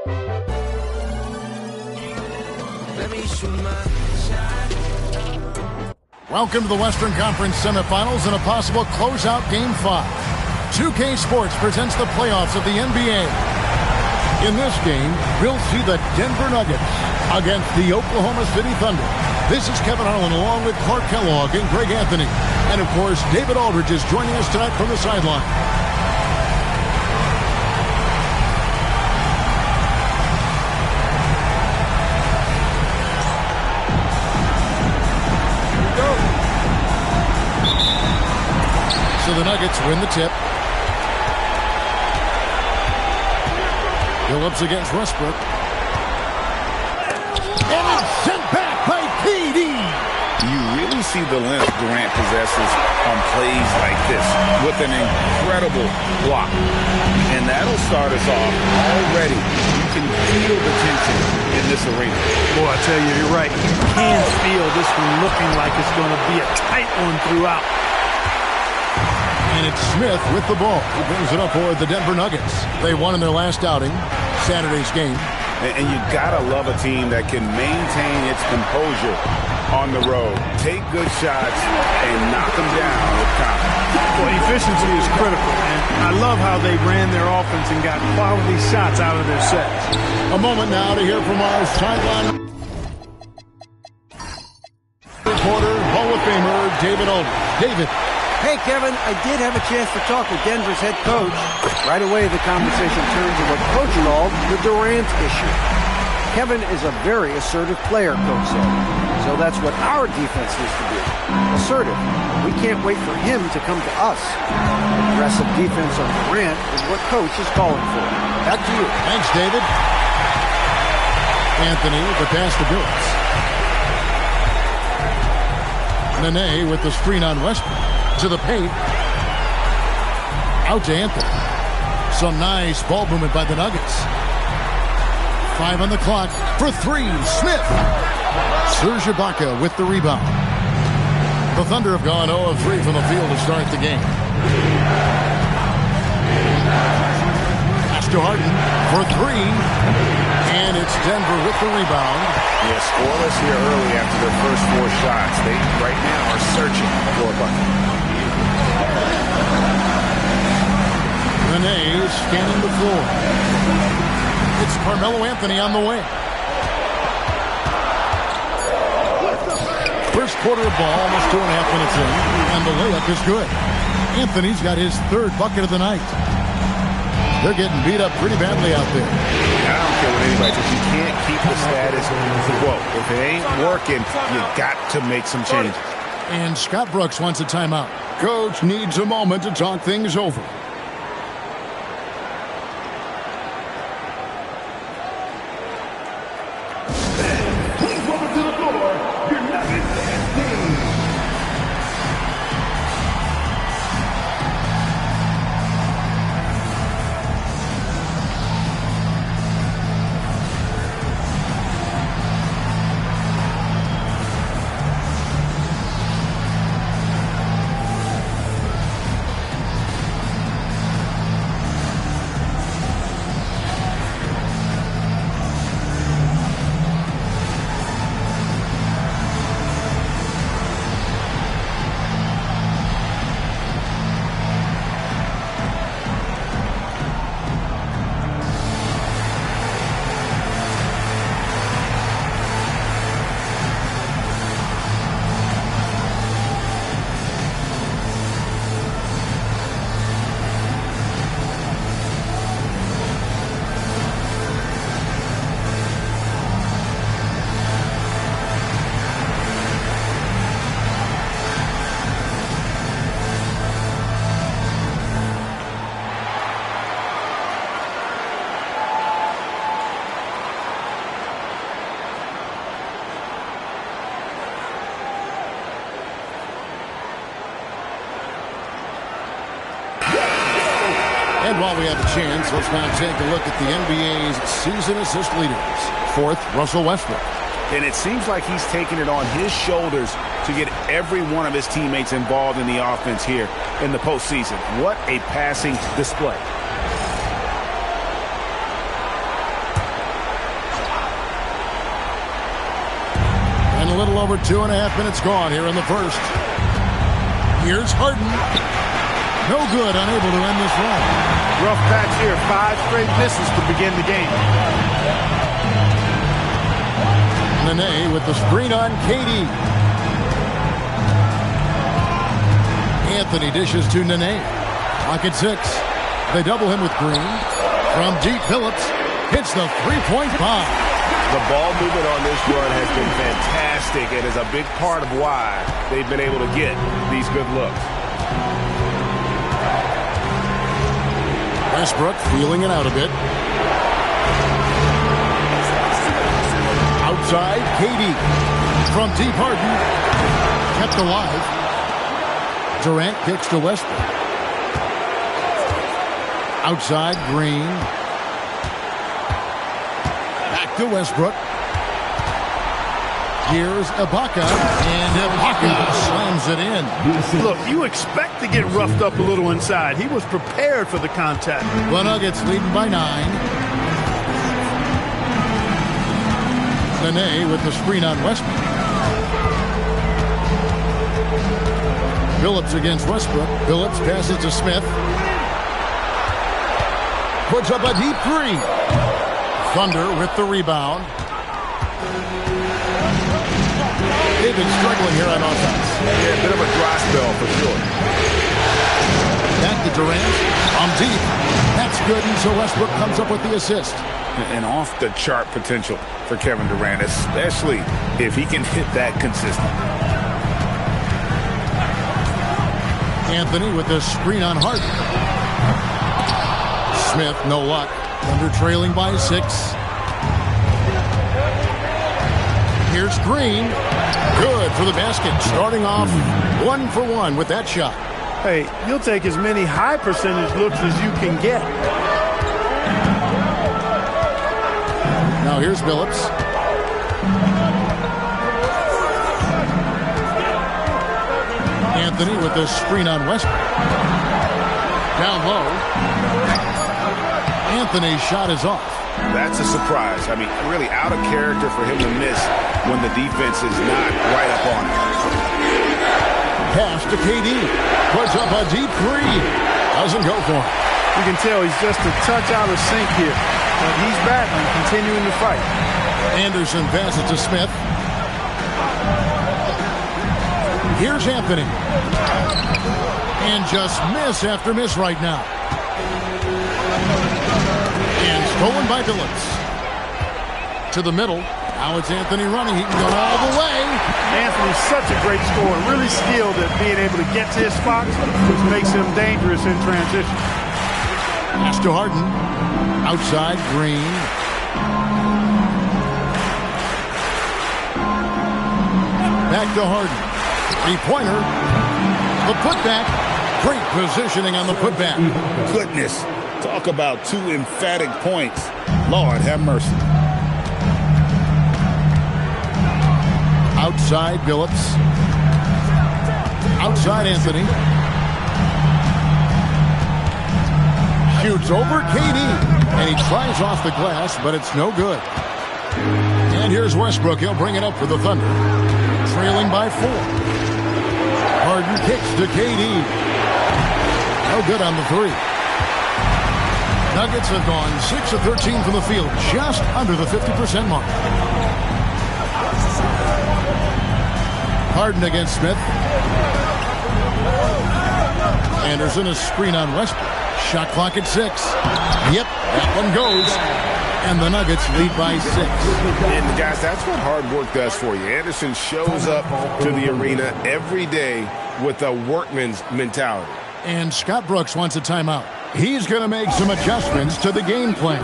Let me shoot my shot. Welcome to the Western Conference semifinals and a possible closeout Game 5. 2K Sports presents the playoffs of the NBA. In this game, we'll see the Denver Nuggets against the Oklahoma City Thunder. This is Kevin Harlan along with Clark Kellogg and Greg Anthony. And of course, David Aldridge is joining us tonight from the sideline. So the Nuggets win the tip. Phillips against Westbrook. And it's sent back by KD. You really see the length Durant possesses on plays like this with an incredible block. And that'll start us off already. You can feel the tension in this arena. Boy, I tell you, you're right. You can feel this one looking like it's going to be a tight one throughout. And it's Smith with the ball. He brings it up for the Denver Nuggets. They won in their last outing, Saturday's game. And you gotta love a team that can maintain its composure on the road. Take good shots and knock them down with confidence. Well, efficiency is critical, and I love how they ran their offense and got quality shots out of their sets. A moment now to hear from our sideline reporter, Hall of Famer David Aldridge. David. Hey, Kevin, I did have a chance to talk with Denver's head coach. Right away, the conversation turned to what Coach called the Durant issue. Kevin is a very assertive player, Coach said. So that's what our defense needs to be. Assertive. We can't wait for him to come to us. Aggressive defense on Durant is what Coach is calling for. Back to you. Thanks, David. Anthony with the pass to Billups. Nene with the screen on Westbrook. To the paint. Out to Anthony. Some nice ball movement by the Nuggets. 5 on the clock for 3. Smith. Serge Ibaka with the rebound. The Thunder have gone 0 of 3 from the field to start the game. Pass to Harden for 3. And it's Denver with the rebound. Yeah, scoreless here early after their first 4 shots. They right now are searching for a bucket. Nene scanning the floor. It's Carmelo Anthony on the wing. First quarter of ball, almost 2.5 minutes in, and the layup is good. Anthony's got his 3rd bucket of the night. They're getting beat up pretty badly out there. I don't care what anybody says. You can't keep the status quo. If it ain't working, you got to make some changes. And Scott Brooks wants a timeout. Coach needs a moment to talk things over. And while we have a chance, let's now take a look at the NBA's season assist leaders. 4th, Russell Westbrook. And it seems like he's taking it on his shoulders to get every one of his teammates involved in the offense here in the postseason. What a passing display. over 2.5 minutes gone here in the first. Here's Harden. No good, unable to end this run. Rough patch here. 5 straight misses to begin the game. Nene with the screen on KD. Anthony dishes to Nene. Clock at 6. They double him with Green. From deep, Phillips hits the three-point bomb. The ball movement on this run has been fantastic and is a big part of why they've been able to get these good looks. Westbrook feeling it out a bit. Outside, KD. From deep, Harden. Kept alive. Durant kicks to Westbrook. Outside, Green. Back to Westbrook. Here's Ibaka, and Ibaka slams it in. Look, you expect to get roughed up a little inside. He was prepared for the contact. The Nuggets leading by 9. Nene with the screen on Westbrook. Phillips against Westbrook. Phillips passes to Smith. Puts up a deep 3. Thunder with the rebound. They've been struggling here on offense. Yeah, a bit of a dry spell for sure. Back to Durant. From deep. That's good until Westbrook comes up with the assist. And off-the-chart potential for Kevin Durant, especially if he can hit that consistently. Anthony with the screen on Harden. Smith, no luck. Thunder trailing by 6. Here's Green. Good for the basket. Starting off 1 for 1 with that shot. Hey, you'll take as many high percentage looks as you can get. Now here's Phillips. Anthony with the screen on Westbrook. Down low. Anthony's shot is off. That's a surprise. I mean, really out of character for him to miss when the defense is not right up on him. Pass to KD. Puts up a deep 3. Doesn't go for him. You can tell he's just a touch out of sync here. But he's battling, continuing to fight. Anderson passes to Smith. Here's Anthony. And just miss after miss right now. And stolen by Phillips. To the middle. Now it's Anthony running. He can go all the way. Anthony's such a great scorer. Really skilled at being able to get to his spots, which makes him dangerous in transition. Pass to Harden. Outside, Green. Back to Harden. Three-pointer. The putback. Great positioning on the putback. Goodness. Talk about 2 emphatic points. Lord have mercy. Outside, Phillips. Outside, Anthony. Shoots over KD. And he tries off the glass, but it's no good. And here's Westbrook. He'll bring it up for the Thunder. Trailing by 4. Harden kicks to KD. No good on the 3. Nuggets have gone 6 of 13 from the field, just under the 50% mark. Harden against Smith. Anderson a screen on Westbrook. Shot clock at 6. Yep, that one goes. And the Nuggets lead by 6. And guys, that's what hard work does for you. Anderson shows up to the arena every day with a workman's mentality. And Scott Brooks wants a timeout. He's going to make some adjustments to the game plan.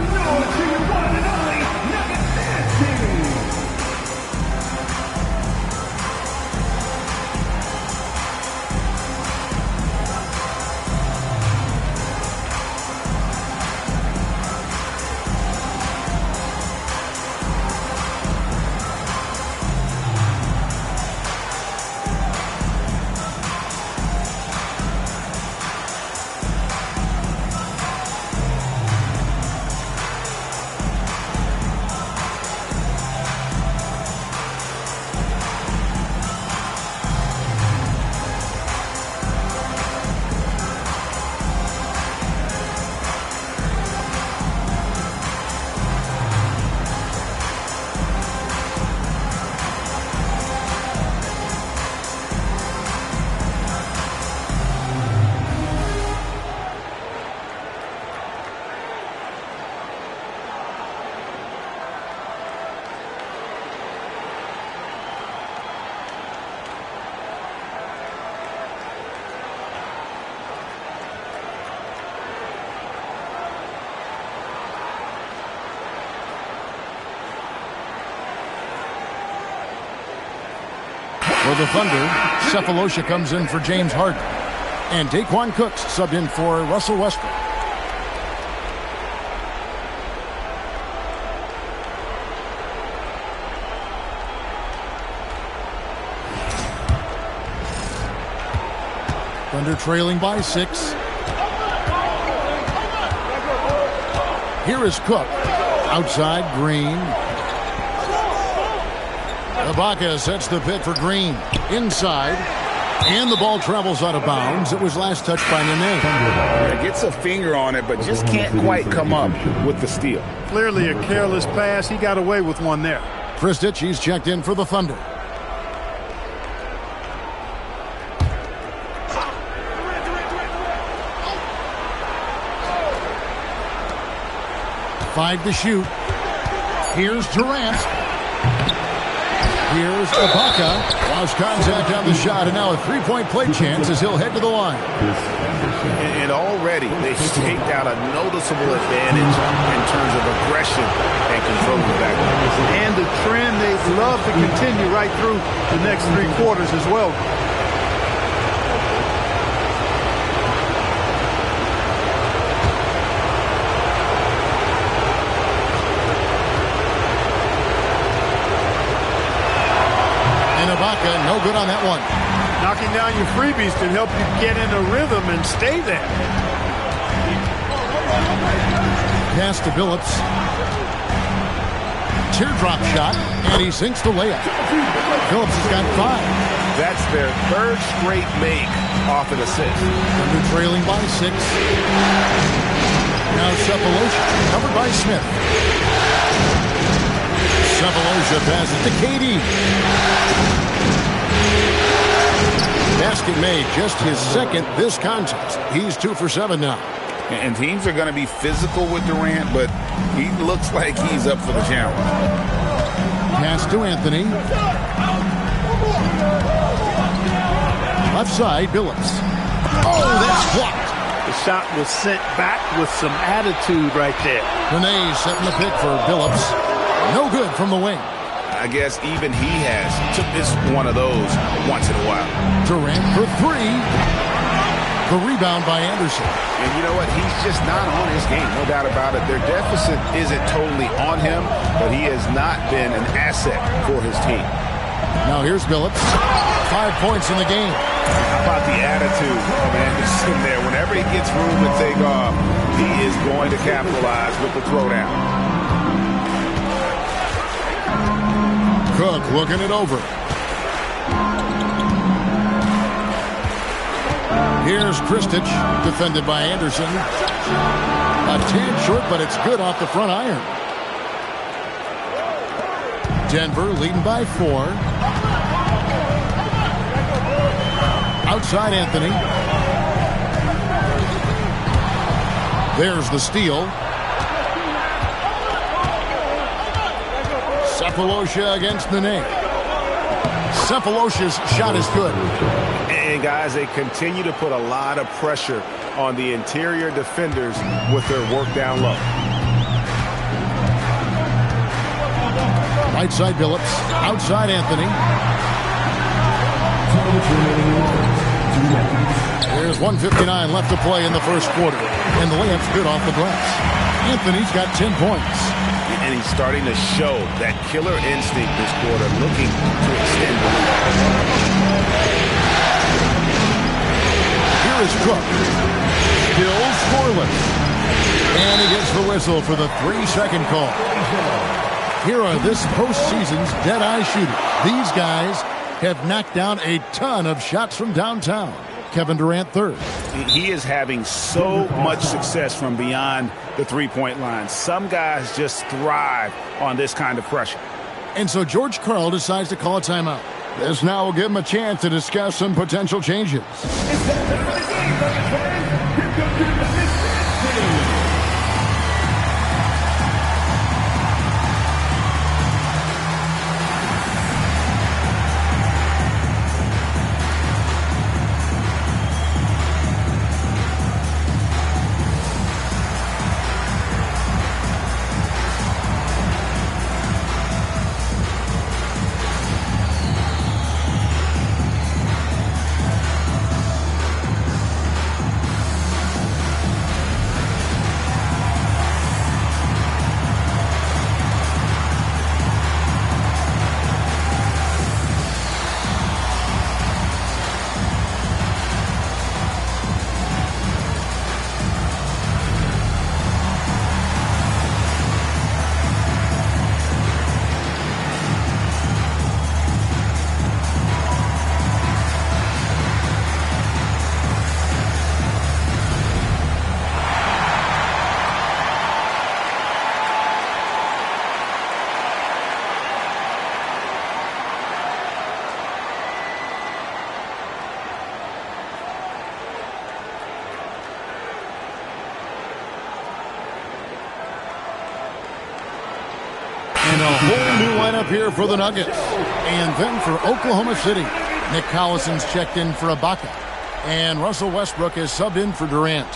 For the Thunder, Cephalosha comes in for James Harden. And Daquan Cooks subbed in for Russell Westbrook. Thunder trailing by 6. Here is Cook. Outside, Green. Ibaka sets the pick for Green. Inside. And the ball travels out of bounds. It was last touched by Nene. Yeah, gets a finger on it, but just can't quite come up with the steal. Clearly a careless pass. He got away with one there. Kristich, he's checked in for the Thunder. Five to shoot. Here's Durant. Here's Ibaka. Lost contact on the shot, and now a three-point play chance as he'll head to the line. And already they've staked out a noticeable advantage in terms of aggression and controlling the back. And the trend they'd love to continue right through the next 3 quarters as well. Ibaka, no good on that one. Knocking down your freebies can help you get in a rhythm and stay there. Pass to Billups. Teardrop shot, and he sinks the layup. Billups has got 5. That's their 3rd straight make off an assist. Thunder trailing by 6. Now Cephalosha, covered by Smith. Cephalosha passes to KD. Basket made, just his 2nd this contest. He's 2 for 7 now. And teams are going to be physical with Durant, but he looks like he's up for the challenge. Pass to Anthony. Left side, Billups. Oh, that's blocked. The shot was sent back with some attitude right there. Nene setting the pick for Billups. No good from the wing. I guess even he has took this one of those once in a while. Durant for 3. The rebound by Anderson. And you know what? He's just not on his game, no doubt about it. Their deficit isn't totally on him, but he has not been an asset for his team. Now here's Billups. 5 points in the game. How about the attitude of Anderson there? Whenever he gets room to take off, he is going to capitalize with the throwdown. Cook looking it over. Here's Kristich, defended by Anderson. A tad short, but it's good off the front iron. Denver leading by 4. Outside Anthony. There's the steal. Cephalosha against Nene. Cephalosha's shot is good. And guys, they continue to put a lot of pressure on the interior defenders with their work down low. Right side Billups. Outside Anthony. There's 1:59 left to play in the first quarter. And the layup's good off the glass. Anthony's got 10 points. And he's starting to show that killer instinct this quarter, looking to extend the lead. Here is Cook. Still scoreless. And he gets the whistle for the 3-second call. Here are this postseason's dead-eye shooters. These guys have knocked down a ton of shots from downtown. Kevin Durant 3rd. He is having so much success from beyond the three-point line. Some guys just thrive on this kind of pressure. And so George Karl decides to call a timeout. This now will give him a chance to discuss some potential changes. And a whole new lineup here for the Nuggets. And then for Oklahoma City, Nick Collison's checked in for Ibaka. And Russell Westbrook is subbed in for Durant.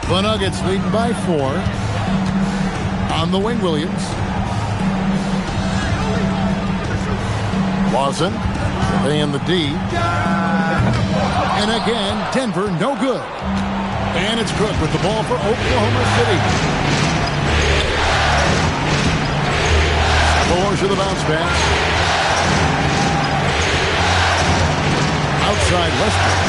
The Nuggets leading by 4. On the wing, Williams. Lawson, surveying the D. And again, Denver, no good. And it's Cook with the ball for Oklahoma City. Sapolosha the bounce pass. Outside Westbrook.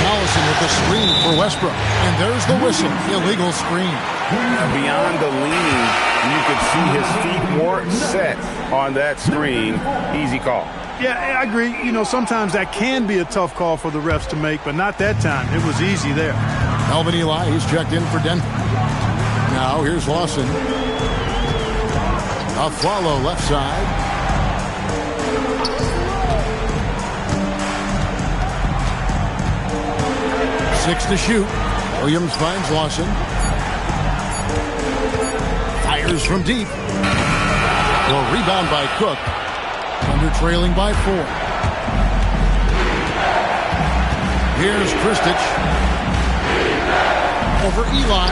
Collison with the screen for Westbrook. And there's the whistle. Illegal screen. Beyond the leaning, you could see his feet weren't set on that screen. Easy call. Yeah, I agree. You know, sometimes that can be a tough call for the refs to make, but not that time. It was easy there. Melvin Eli, he's checked in for Denver. Now here's Lawson. Afflalo left side. Six to shoot. Williams finds Lawson. Fires from deep. Well, rebound by Cook. Under trailing by 4. Here's Kristich. Over Eli.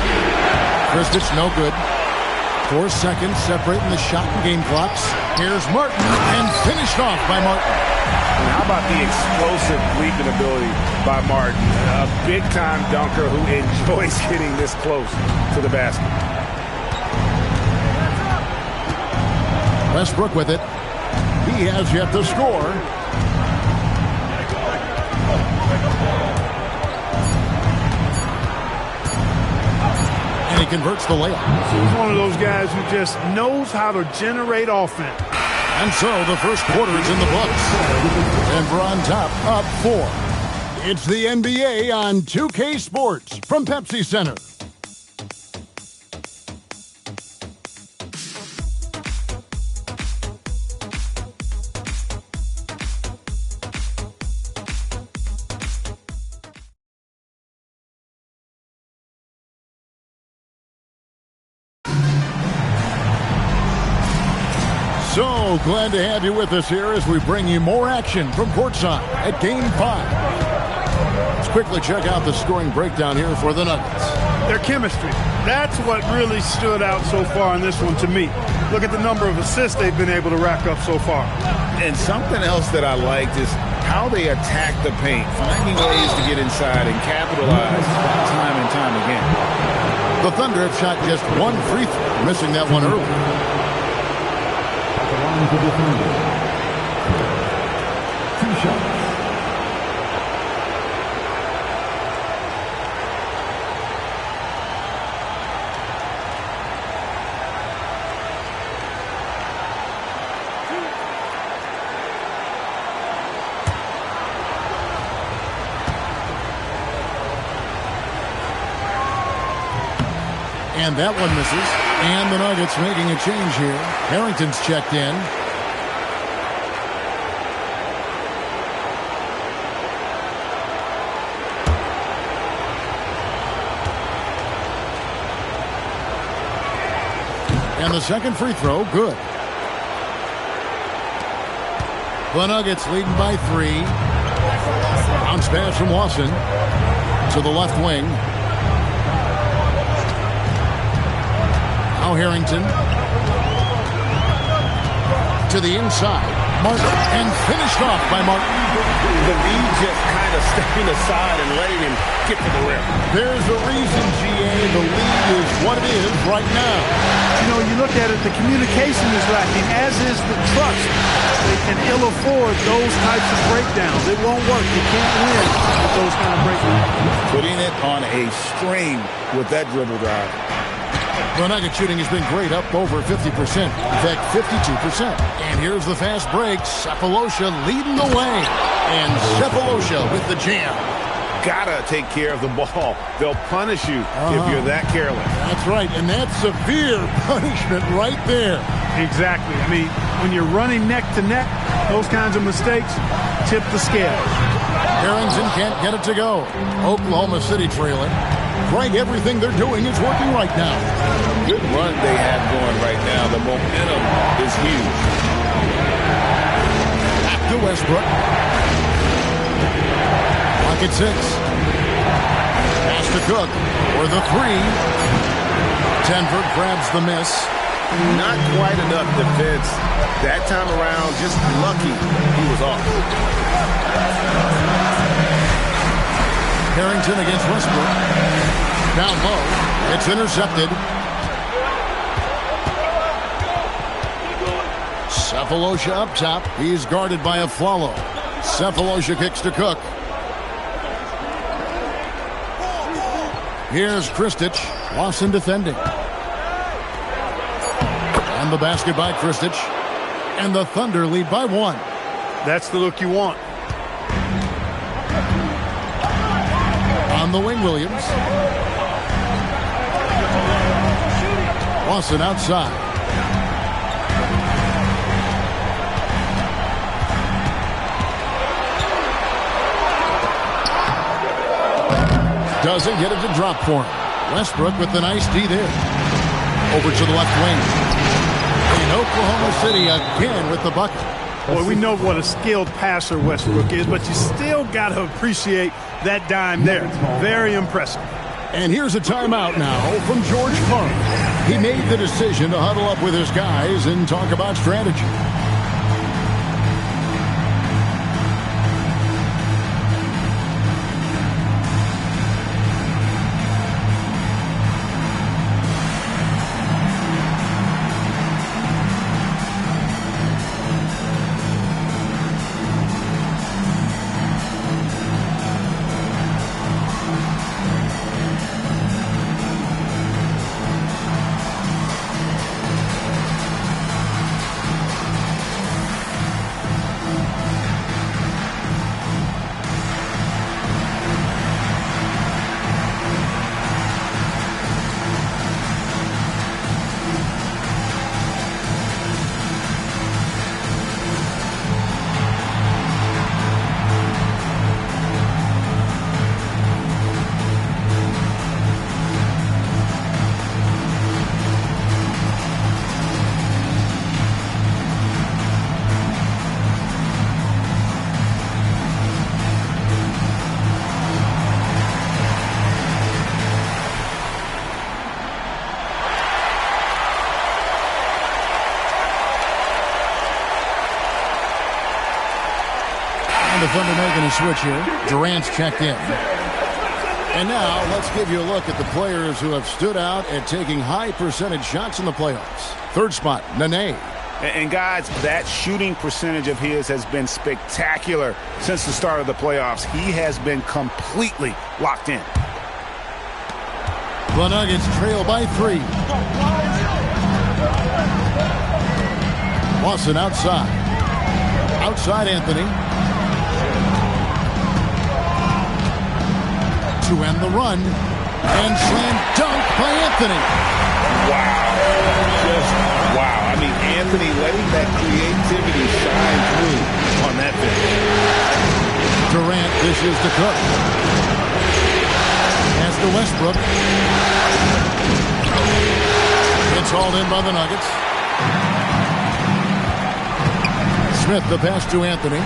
Kristich no good. 4 seconds separating the shot and game clocks. Here's Martin. And finished off by Martin. And how about the explosive leaping ability by Martin? A big-time dunker who enjoys getting this close to the basket. Westbrook with it. He has yet to score. And he converts the layup. He's one of those guys who just knows how to generate offense. And so the first quarter is in the books. Denver on top, up 4. It's the NBA on 2K Sports from Pepsi Center. So glad to have you with us here as we bring you more action from courtside at Game 5. Let's quickly check out the scoring breakdown here for the Nuggets. Their chemistry. That's what really stood out so far in this one to me. Look at the number of assists they've been able to rack up so far. And something else that I liked is how they attack the paint, finding ways to get inside and capitalize time and time again. The Thunder have shot just 1 free throw, missing that one early. To defend it. 2 shots. And that one misses. And the Nuggets making a change here. Harrington's checked in. And the second free throw, good. The Nuggets leading by 3. Bounce pass from Lawson to the left wing. Now Harrington to the inside. Martin, and finished off by Martin. The lead just kind of stepping aside and letting him get to the rim. There's a reason, GA. The lead is what it is right now. You know, you look at it, the communication is lacking, as is the trust. They can ill afford those types of breakdowns. It won't work. You can't win with those kind of breakdowns. Putting it on a string with that dribble drive. The Nugget shooting has been great, up over 50%. In fact, 52%. And here's the fast break. Sapolosha leading the way. And Sapolosha with the jam. Gotta take care of the ball. They'll punish you if you're that careless. That's right, and that's severe punishment right there. Exactly. I mean, when you're running neck to neck, Those kinds of mistakes tip the scale. Harrington can't get it to go. Oklahoma City trailing. Right, everything they're doing is working right now. Good run they have going right now. The momentum is huge. Back to Westbrook. Clock at 6. Pass to Cook for the 3. Denver grabs the miss. Not quite enough defense. That time around, just lucky he was off. Harrington against Westbrook. Down low. It's intercepted. Cephalosha up top. He's guarded by Afflalo. Cephalosha kicks to Cook. Here's Kristich. Lawson defending. And the basket by Kristich. And the Thunder lead by 1. That's the look you want. On the wing, Williams. Lawson outside. Doesn't get it to drop for him. Westbrook with the nice D there. Over to the left wing. In Oklahoma City again with the bucket. Boy, we know what a skilled passer Westbrook is, but you still got to appreciate that dime there. Very impressive. And here's a timeout now from George Funk. He made the decision to huddle up with his guys and talk about strategy. The Thunder making a switch here. Durant's checked in. And now let's give you a look at the players who have stood out at taking high percentage shots in the playoffs. Third spot, Nene. And guys, that shooting percentage of his has been spectacular since the start of the playoffs. He has been completely locked in. The Nuggets trail by 3. Lawson outside. Outside Anthony. To end the run. And slam dunk by Anthony. Wow. Just wow. I mean, Anthony letting that creativity shine through on that finish. Durant dishes to Cook. Pass to Westbrook. It's hauled in by the Nuggets. Smith the pass to Anthony.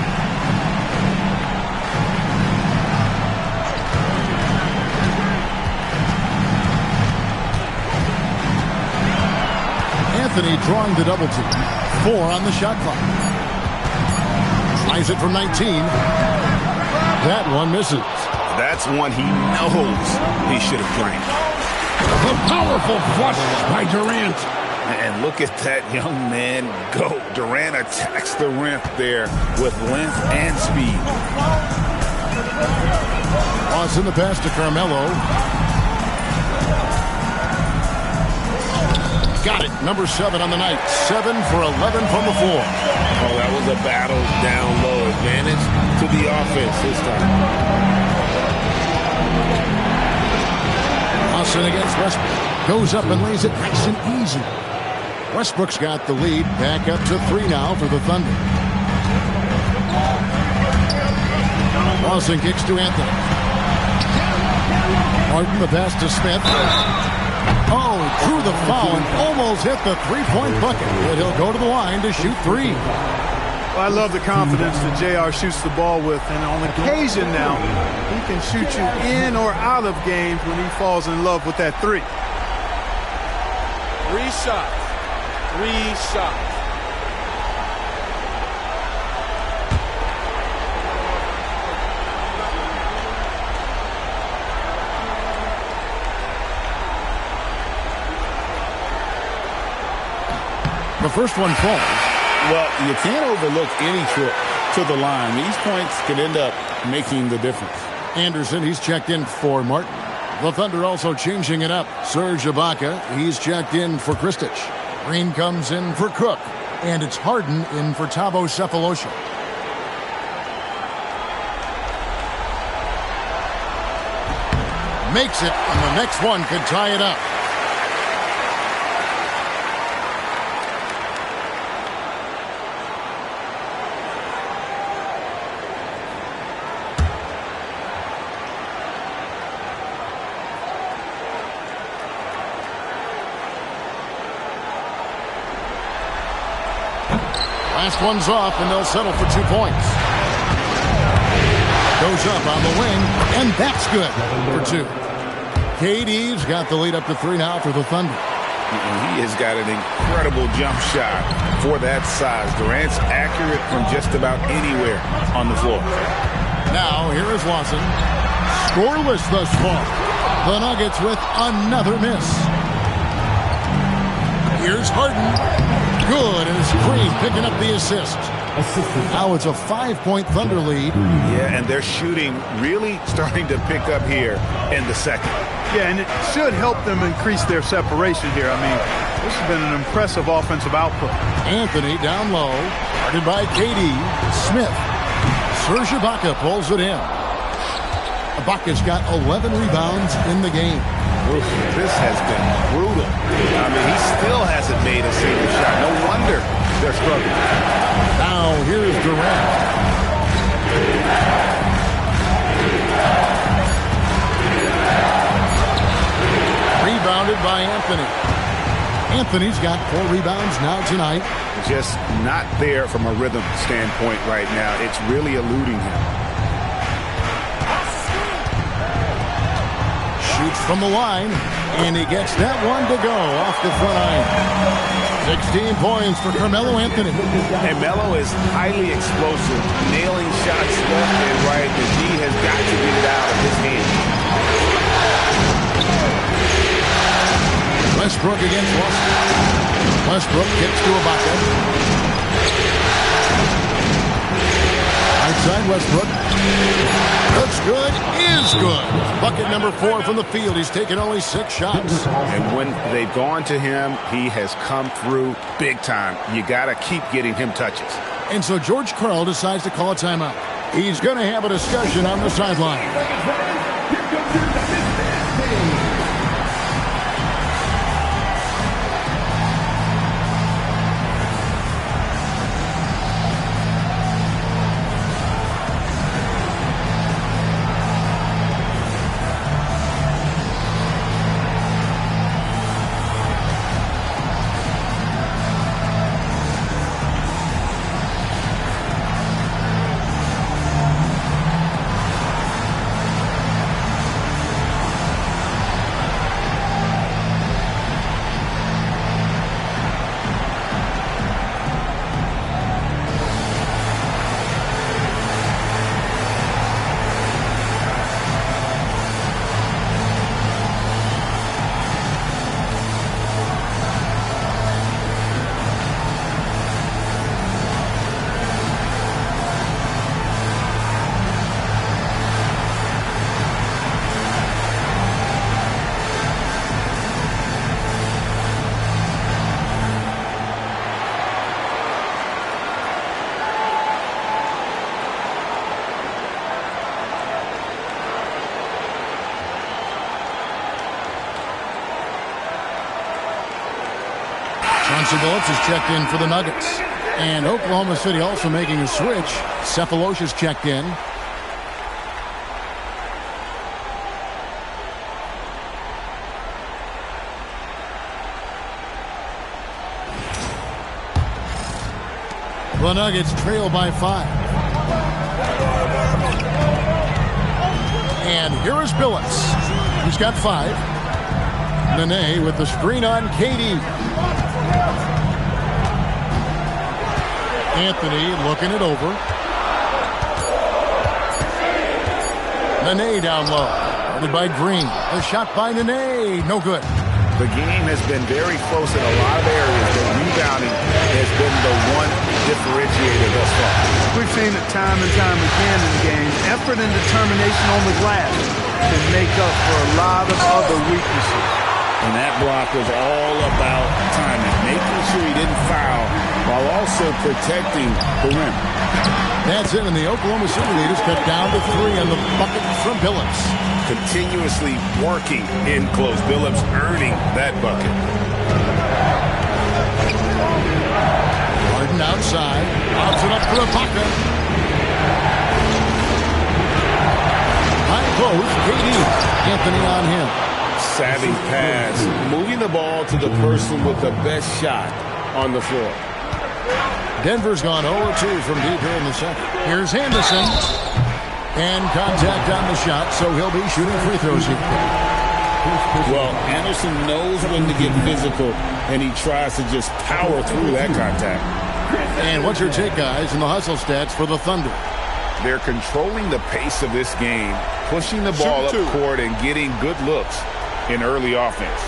Anthony drawing the double team. 4 on the shot clock. Tries it from 19. That one misses. That's one he knows he should have drained. A powerful flush by Durant. And look at that young man go. Durant attacks the rim there with length and speed. Lawson the pass to Carmelo. Got it. Number 7 on the night. 7 for 11 from the floor. Oh, that was a battle down low. Advantage to the offense this time. Lawson against Westbrook. Goes up and lays it nice and easy. Westbrook's got the lead. Back up to 3 now for the Thunder. Crossing kicks to Anthony. Martin, the pass to Smith. Oh, drew the foul and almost hit the three-point bucket. But he'll go to the line to shoot three. Well, I love the confidence that JR shoots the ball with. And on occasion now, he can shoot you in or out of games when he falls in love with that three. 3 shots. 3 shots. The first one falls. Well, you can't overlook any trip to the line. These points could end up making the difference. Anderson, he's checked in for Martin. The Thunder also changing it up. Serge Ibaka, he's checked in for Kristich. Green comes in for Cook. And it's Harden in for Thabo Sefolosha. Makes it, and the next one could tie it up. Last one's off, and they'll settle for 2 points. Goes up on the wing, and that's good for 2. KD's got the lead up to 3 now for the Thunder. He has got an incredible jump shot for that size. Durant's accurate from just about anywhere on the floor. Now, here is Lawson. Scoreless thus far. The Nuggets with another miss. Here's Harden. Good, and it's Green picking up the assist. Now it's a 5-point Thunder lead. Yeah, and their shooting really starting to pick up here in the second. Yeah, and it should help them increase their separation here. I mean, this has been an impressive offensive output. Anthony down low, guarded by KD. Smith. Serge Ibaka pulls it in. Ibaka's got 11 rebounds in the game. Oof, this has been brutal. I mean, he still hasn't made a single shot. No wonder they're struggling. Now here's Durant. Rebounded by Anthony. Anthony's got 4 rebounds now tonight. Just not there from a rhythm standpoint right now. It's really eluding him. Shoots from the line, and he gets that one to go off the front iron. 16 points for Carmelo Anthony. And Melo is highly explosive, nailing shots left and right. The D has got to get it out of his hand. Westbrook against Watson. Westbrook kicks to Ibaka. Outside Westbrook. Looks good, is good. Bucket number 4 from the field. He's taken only 6 shots. And when they've gone to him, he has come through big time. You got to keep getting him touches. And so George Karl decides to call a timeout. He's going to have a discussion on the sideline. Billups is checked in for the Nuggets. And Oklahoma City also making a switch. Sefolosha's checked in. The Nuggets trail by 5. And here is Billups. He's got 5. Nene with the screen on KD. Anthony looking it over. Nene down low. Guarded by Green. A shot by Nene. No good. The game has been very close in a lot of areas, but rebounding has been the one differentiator thus far. We've seen it time and time again in games. Effort and determination on the glass can make up for a lot of other weaknesses. And that block was all about timing, making sure he didn't foul while also protecting the rim. That's it, and the Oklahoma City leaders cut down to 3 on the bucket from Billups. Continuously working in close. Billups earning that bucket. Harden outside. Pops it up for Ibaka. High post, KD. Anthony on him. Savvy pass. Moving the ball to the person with the best shot on the floor. Denver's gone 0-2 from deep here in the second. Here's Anderson. And contact on the shot, so he'll be shooting free throws here. Well, Anderson knows when to get physical, and he tries to just power through that contact. And what's your take, guys, in the hustle stats for the Thunder? They're controlling the pace of this game, pushing the ball up court and getting good looks in early offense.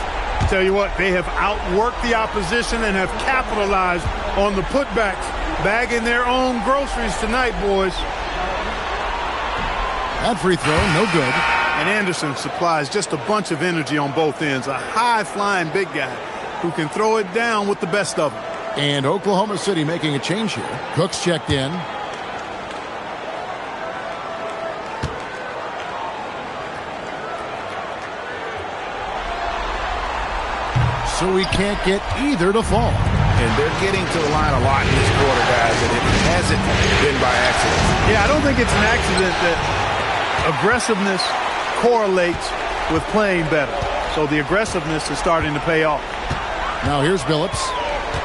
Tell you what, they have outworked the opposition and have capitalized on the putbacks, bagging their own groceries tonight, boys. That free throw, no good. And Anderson supplies just a bunch of energy on both ends. A high-flying big guy who can throw it down with the best of them. And Oklahoma City making a change here. Cook's checked in. So we can't get either to fall. And they're getting to the line a lot in this quarter, guys, and it hasn't been by accident. Yeah, I don't think it's an accident that aggressiveness correlates with playing better. So the aggressiveness is starting to pay off. Now here's Billups.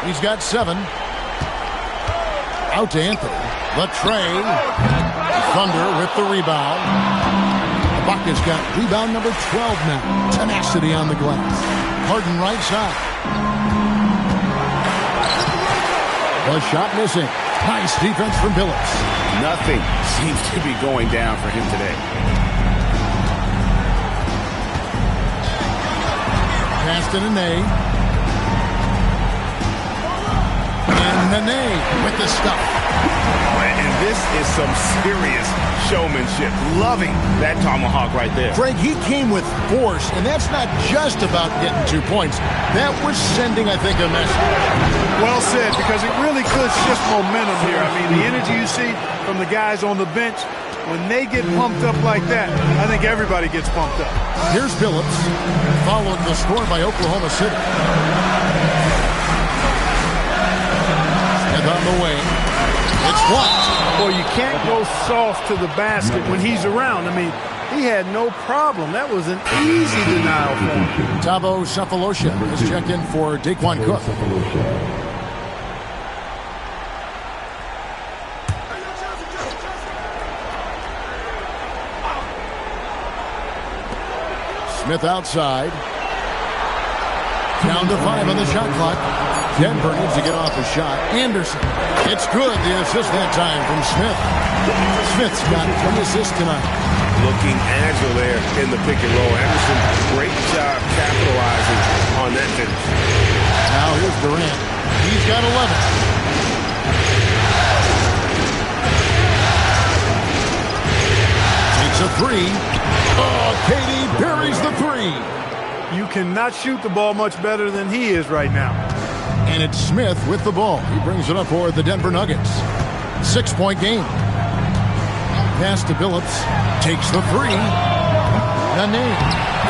He's got 7. Out to Anthony. The tray. Thunder with the rebound. Ibaka's got rebound number 12 now. Tenacity on the glass. Harden right side. The shot missing. Nice defense from Billups. Nothing seems to be going down for him today. Pass to Nene. And Nene with the stuff. And this is some serious showmanship. Loving that tomahawk right there. Greg, he came with force, and that's not just about getting 2 points. That was sending, I think, a message. Well said, because it really could shift momentum here. I mean, the energy you see from the guys on the bench, when they get pumped up like that, I think everybody gets pumped up. Here's Billups, followed the score by Oklahoma City. And on the way, it's blocked. Well, you can't go soft to the basket when he's around. I mean, he had no problem. That was an easy denial for him. Tabo Cephalosha has checked in for Daquan Cook. Smith outside. Down to 5 on the shot clock. Denver needs to get off a shot. Anderson. It's good. The assist that time from Smith. Smith's got 3 assists tonight. Looking agile there in the pick and roll. Anderson, great job capitalizing on that finish. Now here's Durant. He's got 11. Takes a 3. Oh, KD buries the 3. You cannot shoot the ball much better than he is right now. And it's Smith with the ball. He brings it up for the Denver Nuggets. 6-point game. Pass to Billups. Takes the 3. Nene.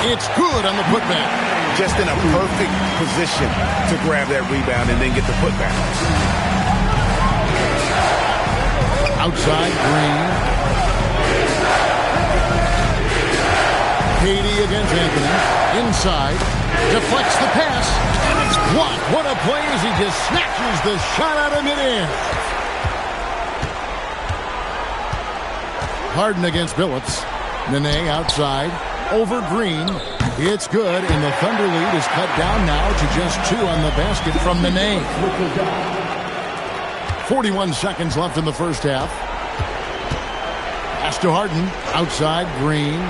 It's good on the putback. Just in a perfect position to grab that rebound and then get the putback. Outside Green. KD against Anthony. Inside. Deflects the pass. And it's blocked. What a play as he just snatches the shot out of midair. Harden against Billups. Nene outside. Over Green. It's good, and the Thunder lead is cut down now to just 2 on the basket from Nene. 41 seconds left in the first half. Pass to Harden. Outside, Green.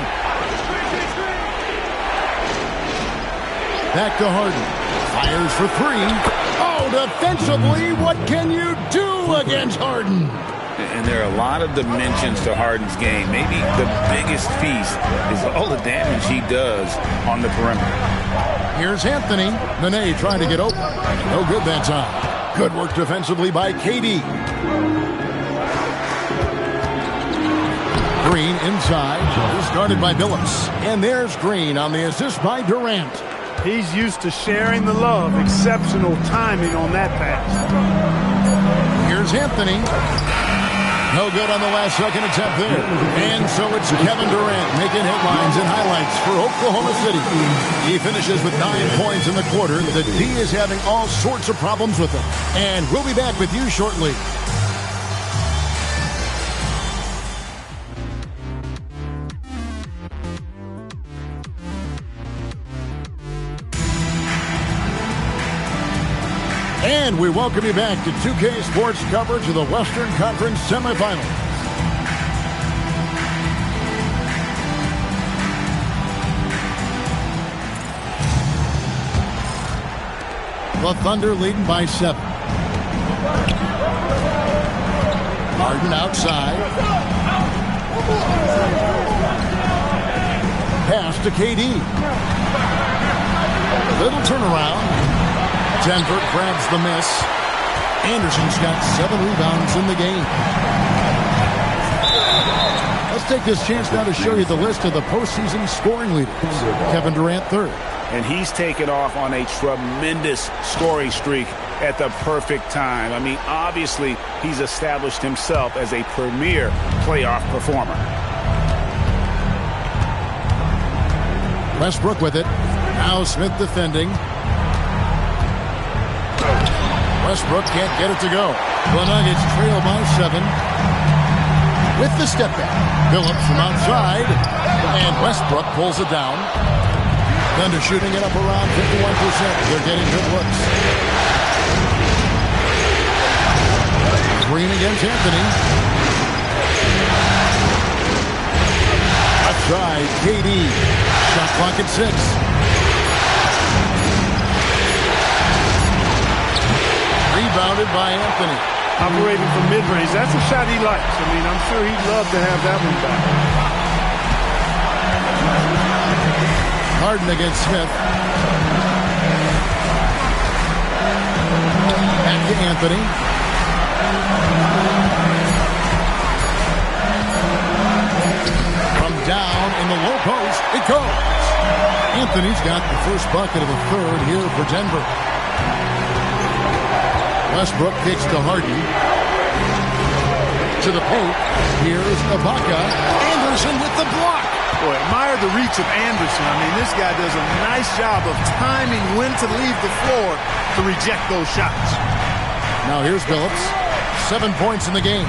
Back to Harden. Fires for 3. Oh, defensively, what can you do against Harden? And there are a lot of dimensions to Harden's game. Maybe the biggest feast is all the damage he does on the perimeter. Here's Anthony. Nene trying to get open. No good that time. Good work defensively by KD. Green inside. Is guarded by Billups. And there's Green on the assist by Durant. He's used to sharing the love. Exceptional timing on that pass. Here's Anthony. No good on the last second attempt there. And so it's Kevin Durant making headlines and highlights for Oklahoma City. He finishes with 9 points in the quarter. The D is having all sorts of problems with him. And we'll be back with you shortly. And we welcome you back to 2K Sports coverage of the Western Conference semifinals. The Thunder leading by 7. Harden outside. Pass to KD. Little turnaround. Denver grabs the miss. Anderson's got 7 rebounds in the game. Let's take this chance now to show you the list of the postseason scoring leaders. Kevin Durant, 3rd. And he's taken off on a tremendous scoring streak at the perfect time. I mean, obviously, he's established himself as a premier playoff performer. Westbrook with it. Now Smith defending. Westbrook can't get it to go. The Nuggets trail by 7. With the step back. Billups from outside. And Westbrook pulls it down. Thunder shooting it up around 51%. They're getting good looks. Green against Anthony. Outside, KD. Shot clock at 6. Rebounded by Anthony. Operating from mid-range. That's a shot he likes. I mean, I'm sure he'd love to have that one back. Harden against Smith. Back to Anthony. From down in the low post, it goes. Anthony's got the first bucket of the 3rd here for Denver. Westbrook kicks to Harden. To the paint. Here's Ibaka. Anderson with the block. Boy, admire the reach of Anderson. I mean, this guy does a nice job of timing when to leave the floor to reject those shots. Now here's Billups. 7 points in the game.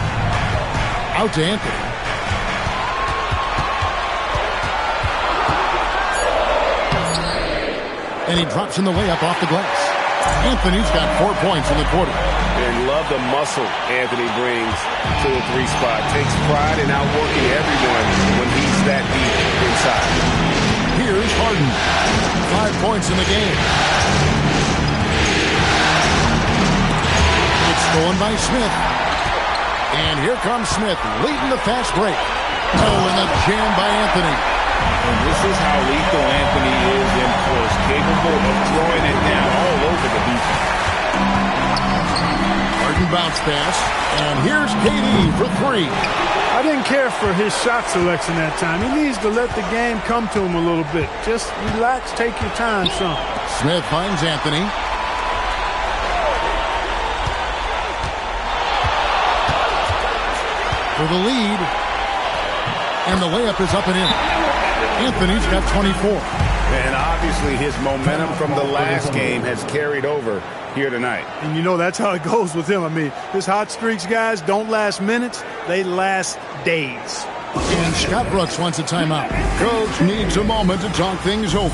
Out to Anthony. And he drops in the layup off the glass. Anthony's got 4 points in the quarter. And love the muscle Anthony brings to the 3 spot. Takes pride in outworking everyone when he's that deep inside. Here's Harden. 5 points in the game. It's stolen by Smith. And here comes Smith leading the fast break. Oh, and a jam by Anthony. And this is how lethal Anthony is in close, capable of throwing it down all over the defense. Harden bounce pass, and here's KD for 3. I didn't care for his shot selection that time. He needs to let the game come to him a little bit. Just relax, take your time, son. Smith finds Anthony. For the lead, and the layup is up and in. Anthony's got 24. And obviously his momentum from the last game has carried over here tonight. And you know that's how it goes with him. I mean, his hot streaks, guys, don't last minutes. They last days. And Scott Brooks wants a timeout. Coach needs a moment to talk things over.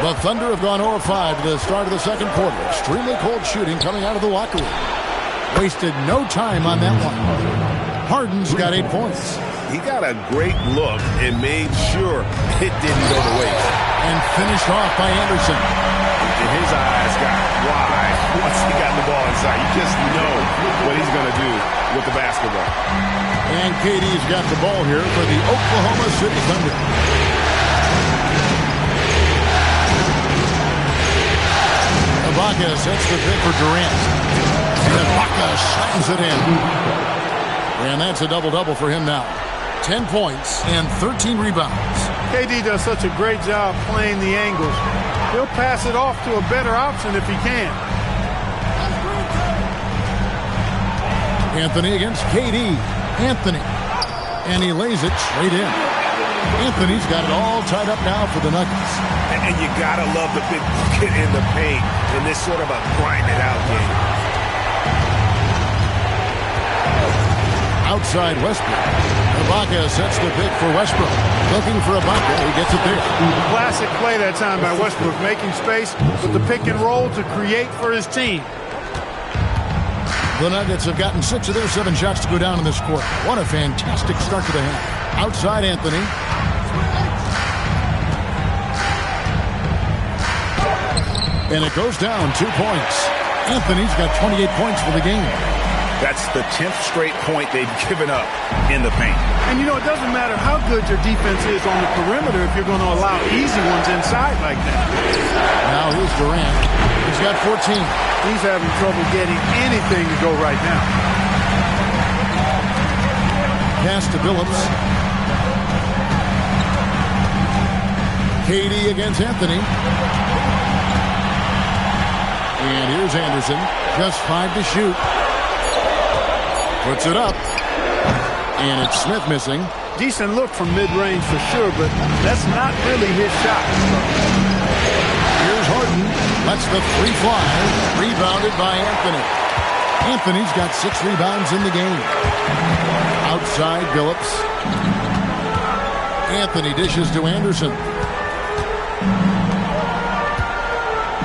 The Thunder have gone 0-5 to the start of the second quarter. Extremely cold shooting coming out of the locker room. Wasted no time on that one. Harden's got 8 points. He got a great look and made sure it didn't go to waste. And finished off by Anderson. And his eyes got wide once he got the ball inside. You just know what he's going to do with the basketball. And KD's got the ball here for the Oklahoma City Thunder. Ibaka sets the pick for Durant. And Ibaka slams it in. And that's a double-double for him now. 10 points and 13 rebounds. KD does such a great job playing the angles. He'll pass it off to a better option if he can. Anthony against KD. Anthony. And he lays it straight in. Anthony's got it all tied up now for the Nuggets. And you got to love the big bucket in the paint in this sort of a grind-it-out game. Outside Westbrook. Ibaka sets the pick for Westbrook. Looking for Ibaka. He gets it there. Classic play that time by Westbrook, making space with the pick and roll to create for his team. The Nuggets have gotten 6 of their 7 shots to go down in this quarter. What a fantastic start to the half. Outside Anthony. And it goes down 2 points. Anthony's got 28 points for the game. That's the 10th straight point they've given up in the paint. And, you know, it doesn't matter how good your defense is on the perimeter if you're going to allow easy ones inside like that. Now here's Durant. He's got 14. He's having trouble getting anything to go right now. Pass to Billups. KD against Anthony. And here's Anderson. Just 5 to shoot. Puts it up. And it's Smith missing. Decent look from mid-range for sure, but that's not really his shot. Here's Harden. Lets the 3 fly. Rebounded by Anthony. Anthony's got 6 rebounds in the game. Outside Billups. Anthony dishes to Anderson.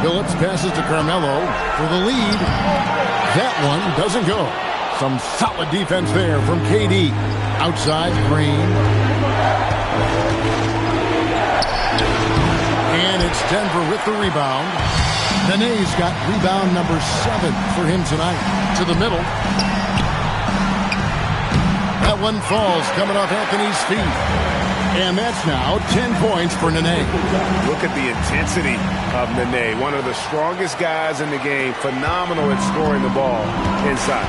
Billups passes to Carmelo for the lead. That one doesn't go. Some solid defense there from KD. Outside Green. And it's Denver with the rebound. Nene's got rebound number 7 for him tonight. To the middle. That one falls coming off Anthony's feet. And that's now 10 points for Nene. Look at the intensity of Nene, one of the strongest guys in the game. Phenomenal at scoring the ball inside.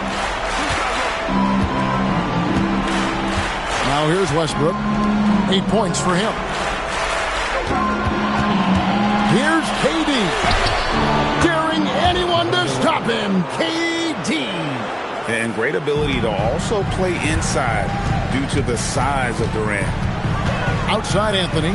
Now here's Westbrook. 8 points for him. Here's KD. Daring anyone to stop him, KD. And great ability to also play inside due to the size of Durant. Outside Anthony.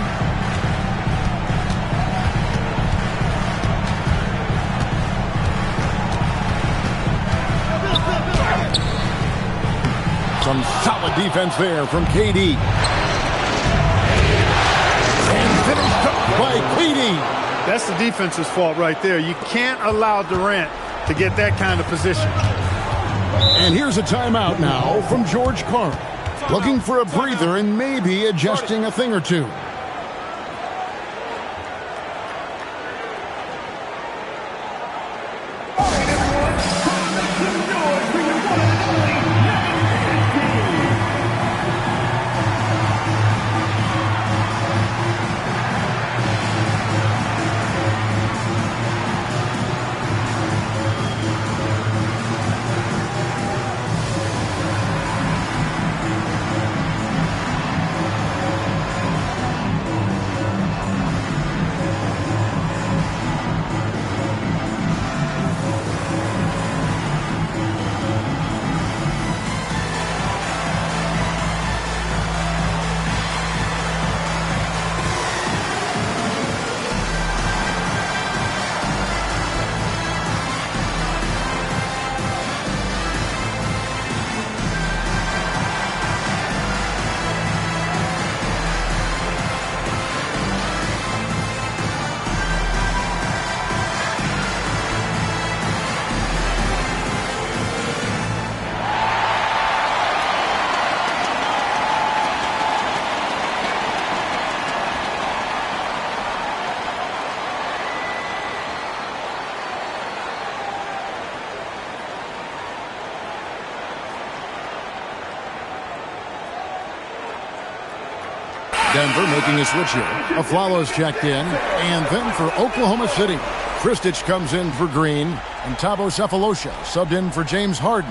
Some solid defense there from KD. And finished up by KD. That's the defense's fault right there. You can't allow Durant to get that kind of position. And here's a timeout now from George Karl. Looking for a breather and maybe adjusting a thing or two. Denver making a switch here. Aflalo's checked in. And then for Oklahoma City, Kristich comes in for Green. And Thabo Sefolosha subbed in for James Harden.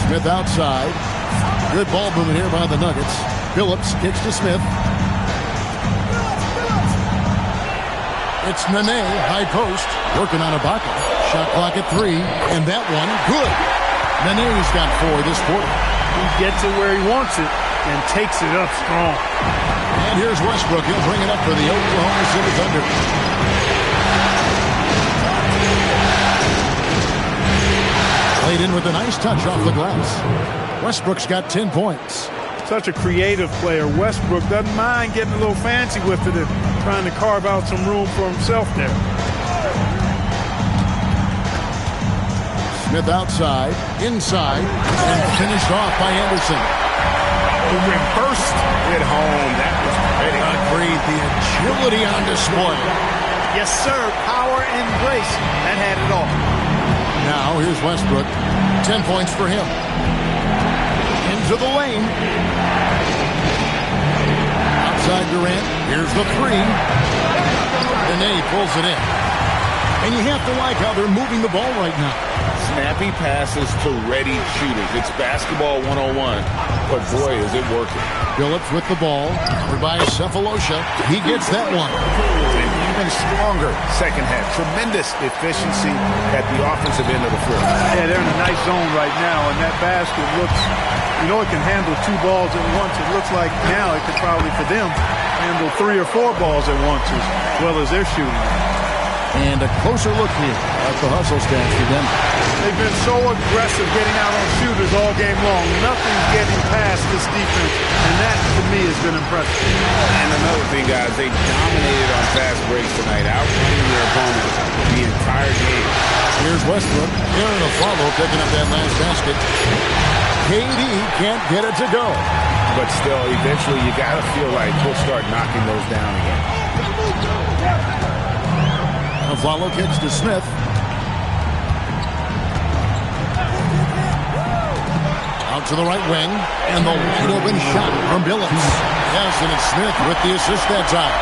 Smith outside. Good ball movement here by the Nuggets. Phillips kicks to Smith. It's Nene, high post, working on Ibaka. Shot clock at 3, and that one, good. Nene's got 4 this quarter. He gets it where he wants it and takes it up strong. And here's Westbrook. He'll bring it up for the Oklahoma City Thunder. Played in with a nice touch off the glass. Westbrook's got 10 points. Such a creative player. Westbrook doesn't mind getting a little fancy with it and trying to carve out some room for himself there. Smith outside, inside, and finished off by Anderson. Reversed it home. That was pretty. Agreed. The agility on display. Yes, sir. Power and grace. That had it all. Now, here's Westbrook. 10 points for him. Into the lane. Outside Durant. Here's the 3. And then he pulls it in. And you have to like how they're moving the ball right now. Snappy passes to ready shooters. It's basketball 101. But boy, is it working. Phillips with the ball. Over by Sefolosha. He gets that one. An even stronger second half. Tremendous efficiency at the offensive end of the floor. Yeah, they're in a nice zone right now, and that basket looks, you know, it can handle 2 balls at once. It looks like now it could probably, for them, handle 3 or 4 balls at once as well as they're shooting. And a closer look here at the hustle stats for them. They've been so aggressive getting out on shooters all game long. Nothing's getting past this defense, and that, to me, has been impressive. And another thing, guys, they dominated on fast breaks tonight, outrunning their opponents the entire game. Here's Westbrook. Aaron Aflalo picking up that last basket. KD can't get it to go. But still, eventually, you got to feel like he'll start knocking those down again. Aflalo kicks to Smith. Out to the right wing. And the wide open shot from Billups. Yes, and it's Smith with the assist that time.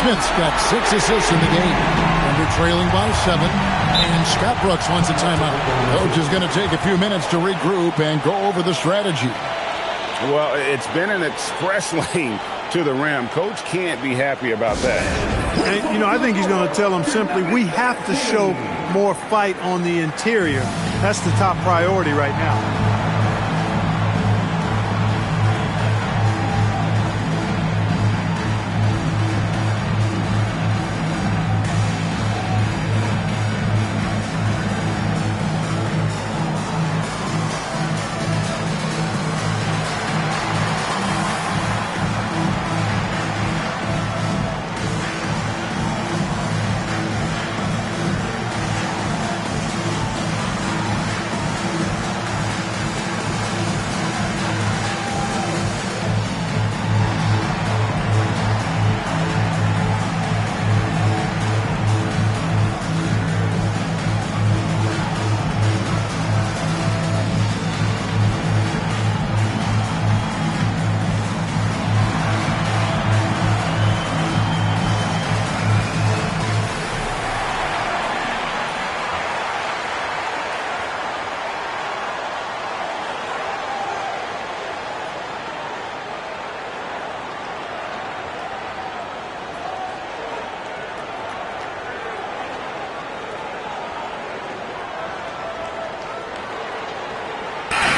Smith's got 6 assists in the game. And Thunder trailing by 7, and Scott Brooks wants a timeout. Coach is going to take a few minutes to regroup and go over the strategy. Well, it's been an express lane to the rim. Coach can't be happy about that. And, I think he's going to tell them simply, we have to show more fight on the interior. That's the top priority right now.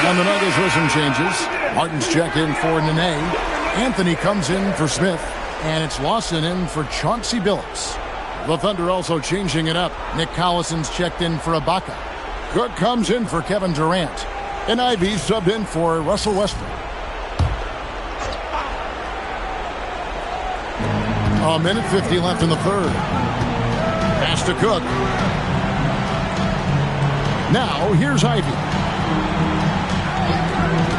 On the Nuggets with some changes. Martin's checked in for Nene. Anthony comes in for Smith. And it's Lawson in for Chauncey Billups. The Thunder also changing it up. Nick Collison's checked in for Ibaka. Cook comes in for Kevin Durant. And Ivey subbed in for Russell Westbrook. A minute 50 left in the third. Pass to Cook. Now here's Ivey.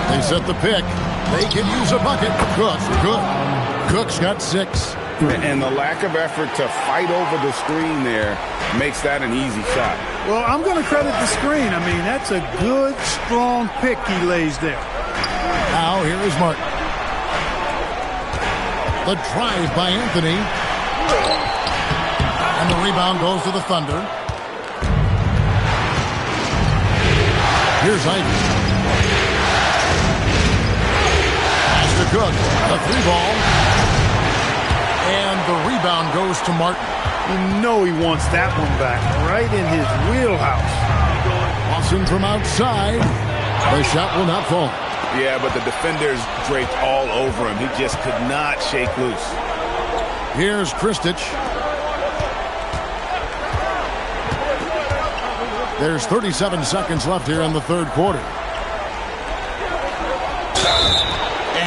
They set the pick. They can use a bucket. Cook, good. Cook's got 6. And the lack of effort to fight over the screen there makes that an easy shot. Well, I'm going to credit the screen. I mean, that's a good, strong pick he lays there. Now here is Martin. The drive by Anthony. And the rebound goes to the Thunder. Here's Ivey. Cook, the 3-ball, and the rebound goes to Martin. He wants that one back, right in his wheelhouse. Lawson from outside. The shot will not fall. Yeah, but the defenders draped all over him. He just could not shake loose. Here's Kristich. There's 37 seconds left here in the third quarter.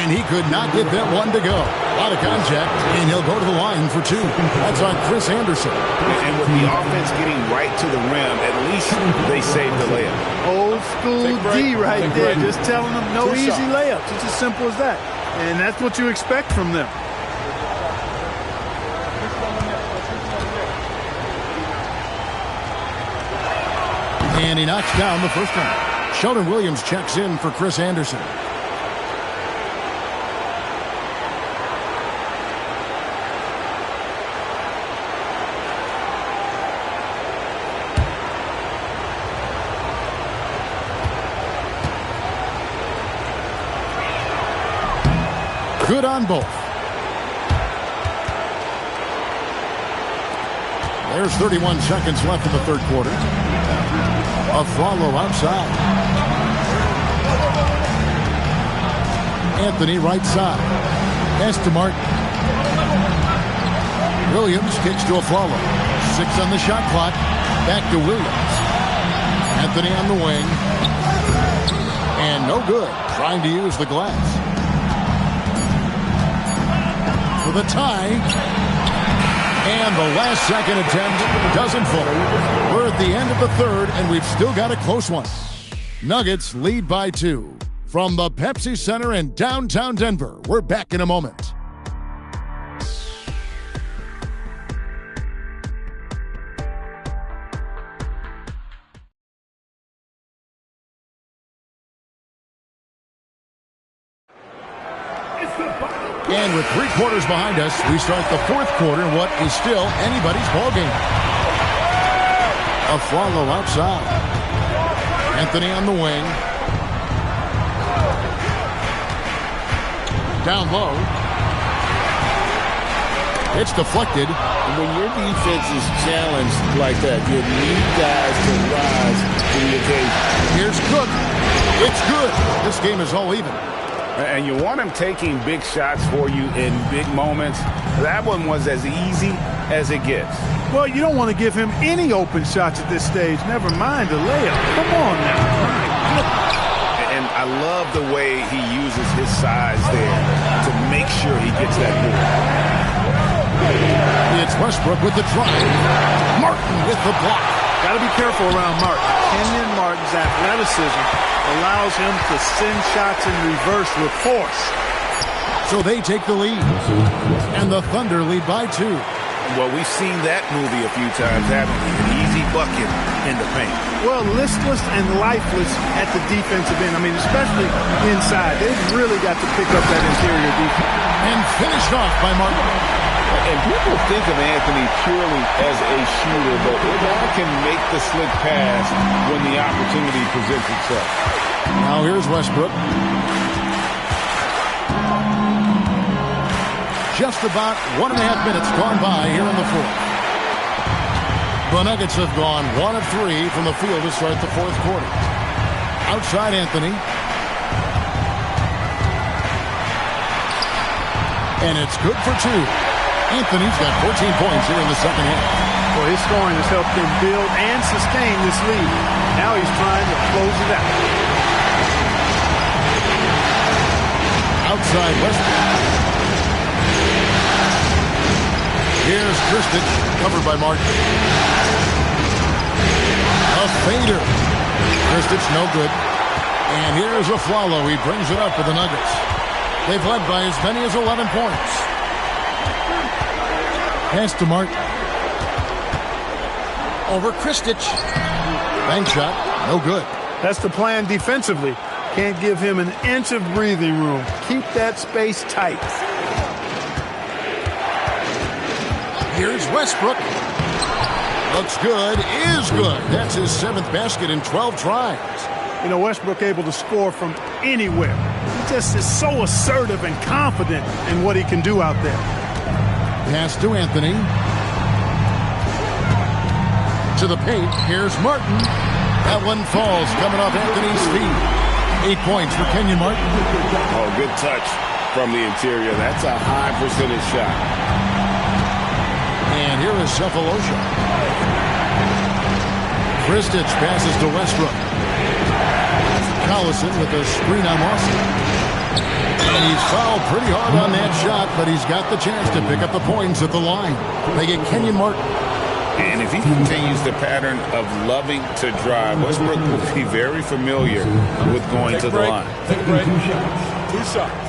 And he could not get that one to go. A lot of contact, and he'll go to the line for 2. That's on Chris Anderson. And with the offense getting right to the rim, at least they saved the layup. Old school D right there, just telling them no easy layups. It's as simple as that. And that's what you expect from them. And he knocks down the first one. Sheldon Williams checks in for Chris Anderson. Good on both. There's 31 seconds left in the third quarter. A follow outside. Anthony right side. Pass to Martin. Williams kicks to a follow. 6 on the shot clock. Back to Williams. Anthony on the wing. And no good. Trying to use the glass. For the tie. And the last second attempt doesn't fall. We're at the end of the third, and we've still got a close one. Nuggets lead by 2. From the Pepsi Center in downtown Denver, we're back in a moment. And with 3 quarters behind us, we start the fourth quarter in what is still anybody's ball game. Afflalo outside. Anthony on the wing. Down low. It's deflected. When your defense is challenged like that, you need guys to rise to the occasion. Here's Cook. It's good. This game is all even. And you want him taking big shots for you in big moments. That one was as easy as it gets. Well, you don't want to give him any open shots at this stage. Never mind a layup. Come on now. And I love the way he uses his size there to make sure he gets that move. It's Westbrook with the drive. Martin with the block. Got to be careful around Martin. Kenyon Martin's athleticism allows him to send shots in reverse with force. So they take the lead. And the Thunder lead by 2. Well, we've seen that movie a few times, haven't we? An easy bucket in the paint. Well, listless and lifeless at the defensive end. I mean, especially inside. They've really got to pick up that interior defense. And finished off by Martin. And people think of Anthony purely as a shooter, but the guy can make the slick pass when the opportunity presents itself. Now here's Westbrook. Just about 1.5 minutes gone by here in the fourth. The Nuggets have gone 1 of 3 from the field to start the fourth quarter. Outside Anthony. And it's good for 2. Anthony's got 14 points here in the second half. Well, his scoring has helped him build and sustain this lead. Now he's trying to close it out. Outside Westbrook. Here's Kristich, covered by Martin. A fader. Kristich, no good. And here's Afflalo. He brings it up for the Nuggets. They've led by as many as 11 points. Pass to Martin. Over Kristich. Bank shot, no good. That's the plan defensively. Can't give him an inch of breathing room. Keep that space tight. Here's Westbrook. Looks good, is good. That's his 7th basket in 12 tries. You know, Westbrook able to score from anywhere. He just is so assertive and confident in what he can do out there. Pass to Anthony. To the paint. Here's Martin. That one falls coming off Anthony's feet. 8 points for Kenyon Martin. Oh, good touch from the interior. That's a high percentage shot. And here is Cephalosha. Kristich passes to Westbrook. Collison with a screen on Lawson. And he's fouled pretty hard on that shot, but he's got the chance to pick up the points at the line. They get Kenyon Martin. And if he continues the pattern of loving to drive, Westbrook will be very familiar with going to the line. Take a break. 2 shots.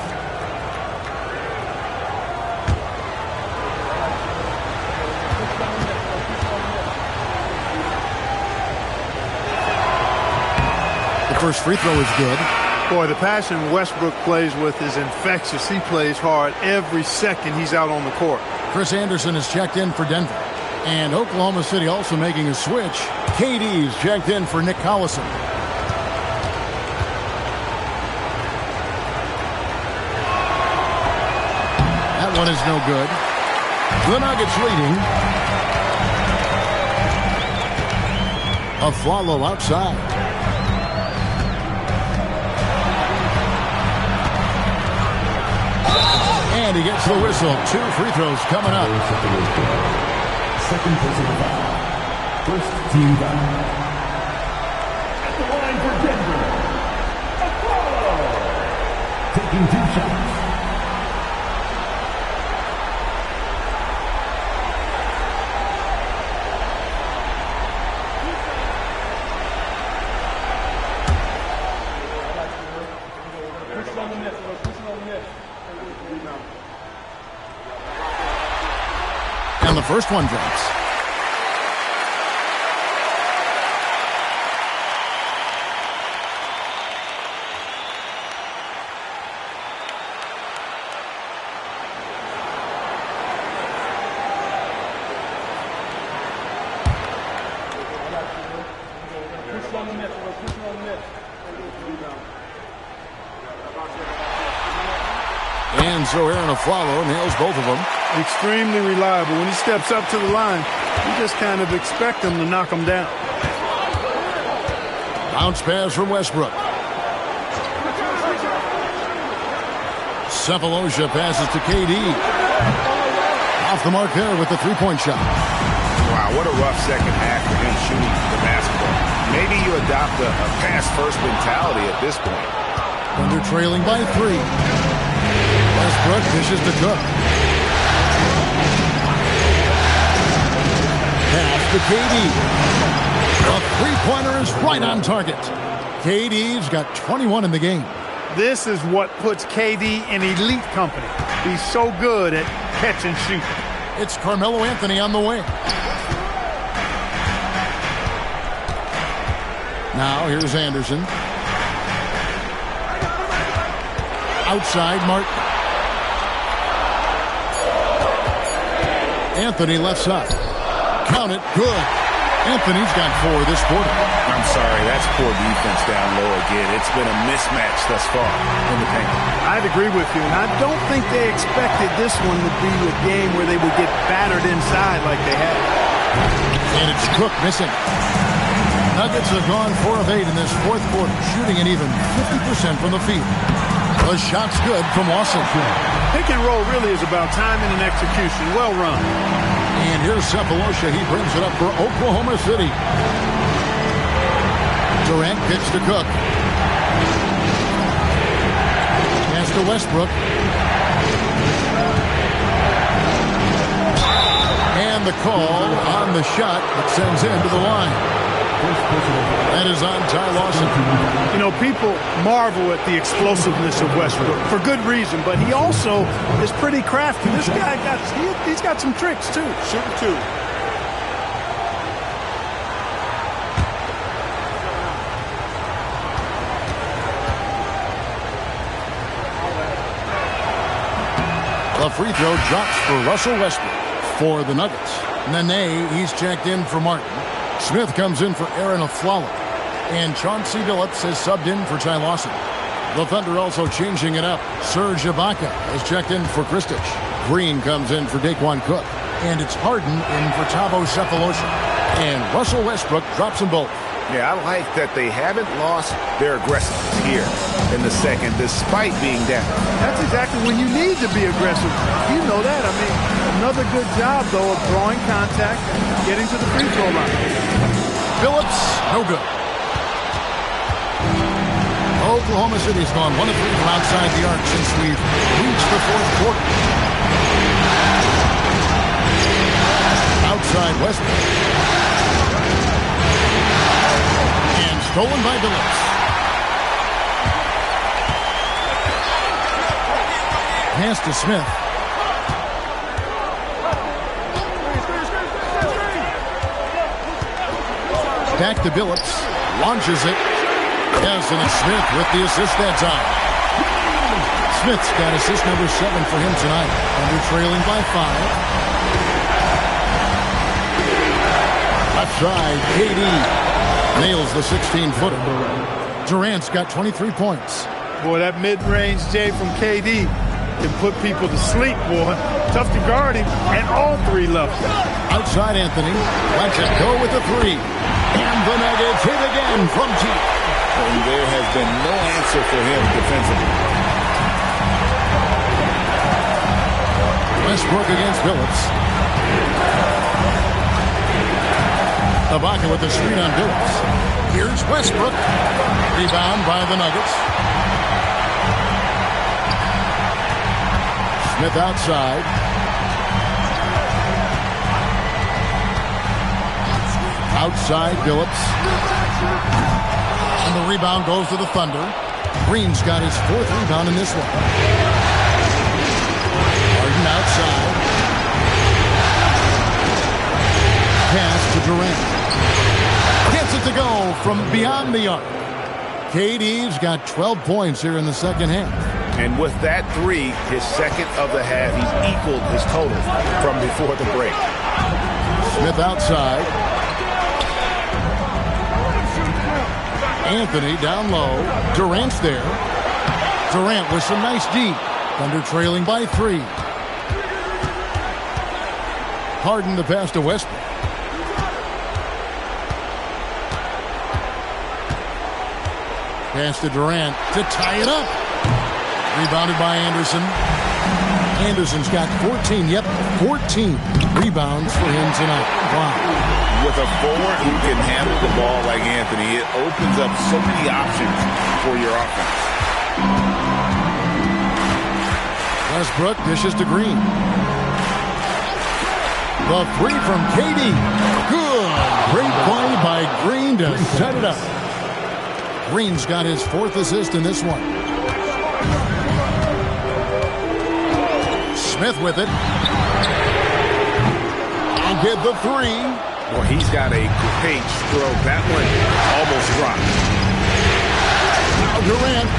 First free throw is good. Boy, the passion Westbrook plays with is infectious. He plays hard every second he's out on the court. Chris Anderson has checked in for Denver. And Oklahoma City also making a switch. KD's checked in for Nick Collison. That one is no good. The Nuggets leading. Afflalo outside. And he gets the whistle. 2 free throws coming up. Second personal foul. First team foul. At the line for Denver, Afflalo. Taking 2 shots. And the first one drops. And so Aaron Aflalo nails both of them. Extremely reliable. When he steps up to the line, you just kind of expect him to knock him down. Bounce pass from Westbrook. Cephalosha passes to KD. Off the mark there with the three-point shot. Wow, what a rough second half for him shooting the basketball. Maybe you adopt a pass-first mentality at this point. And they're trailing by 3. Westbrook dishes to Cook. Pass to KD. The three-pointer is right on target. KD's got 21 in the game. This is what puts KD in elite company. He's so good at catch and shoot. It's Carmelo Anthony on the wing. Now here's Anderson. Outside Martin. Anthony left side. Count it. Good. Anthony's got 4 this quarter. I'm sorry, that's poor defense down low again. It's been a mismatch thus far in the paint. I'd agree with you, and I don't think they expected this one to be a game where they would get battered inside like they had. And it's Cook missing. Nuggets have gone 4 of 8 in this fourth quarter, shooting an even 50% from the field. The shot's good from Washington. Pick and roll really is about timing and execution. Well run. And here's Cephalosha. He brings it up for Oklahoma City. Durant kicks to Cook. Pass to Westbrook. And the call on the shot that sends him to the line. That is on Ty Lawson. You know, people marvel at the explosiveness of Westbrook for good reason, but he also is pretty crafty. This guy he's got some tricks too. Shooting 2. The free throw drops for Russell Westbrook for the Nuggets. Nene, he's checked in for Martin. Smith comes in for Aaron Aflalo. And Chauncey Billups has subbed in for Ty Lawson. The Thunder also changing it up. Serge Ibaka has checked in for Kristich. Green comes in for Daquan Cook. And it's Harden in for Thabo Cephalosha. And Russell Westbrook drops them both. Yeah, I like that they haven't lost their aggressiveness here in the second, despite being down. That's exactly when you need to be aggressive. You know that. I mean, another good job, though, of drawing contact, getting to the free throw line. Billups, no good. Oklahoma City's gone 1 of 3 from outside the arc since we've reached the fourth quarter. Outside Westbrook. And stolen by Billups. Pass to Smith. Back to Billups. Launches it. Yes, and it's Smith with the assist that time. Smith's got assist number 7 for him tonight. And they're trailing by 5. Left side, KD nails the 16-footer. Durant's got 23 points. Boy, that mid-range J from KD can put people to sleep, boy. Tough to guard him, and all 3 levels. Outside Anthony, lets it go with the 3. And the Nuggets hit again from deep. And there has been no answer for him defensively. Westbrook against Billups. Ibaka with the screen on Billups. Here's Westbrook. Rebound by the Nuggets. Smith outside. Outside Billups. And the rebound goes to the Thunder. Green's got his 4th rebound in this one. Harden outside. Pass to Durant. Gets it to go from beyond the arc. KD's got 12 points here in the second half. And with that 3, his second of the half, he's equaled his total from before the break. Smith outside. Anthony down low. Durant's there. Durant with some nice D. Thunder trailing by 3. Harden the pass to Westbrook. Pass to Durant to tie it up. Rebounded by Anderson. Anderson's got 14 rebounds for him tonight. Wow. With a forward who can handle the ball like Anthony, it opens up so many options for your offense. Westbrook dishes to Green. The 3 from KD. Good. Great play by Green to set it up. Green's got his 4th assist in this one. Smith with it. And get the 3. Well, he's got a great stroke. That one almost dropped. Now Durant.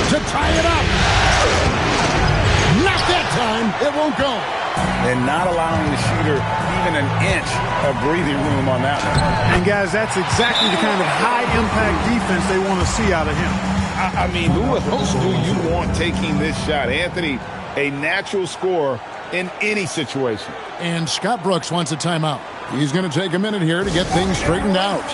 To tie it up. Not that time. It won't go. And not allowing the shooter even an inch of breathing room on that one. And, guys, that's exactly the kind of high-impact defense they want to see out of him. I mean, who else do you want taking this shot? Anthony, a natural scorer in any situation. And Scott Brooks wants a timeout. He's going to take a minute here to get things straightened out.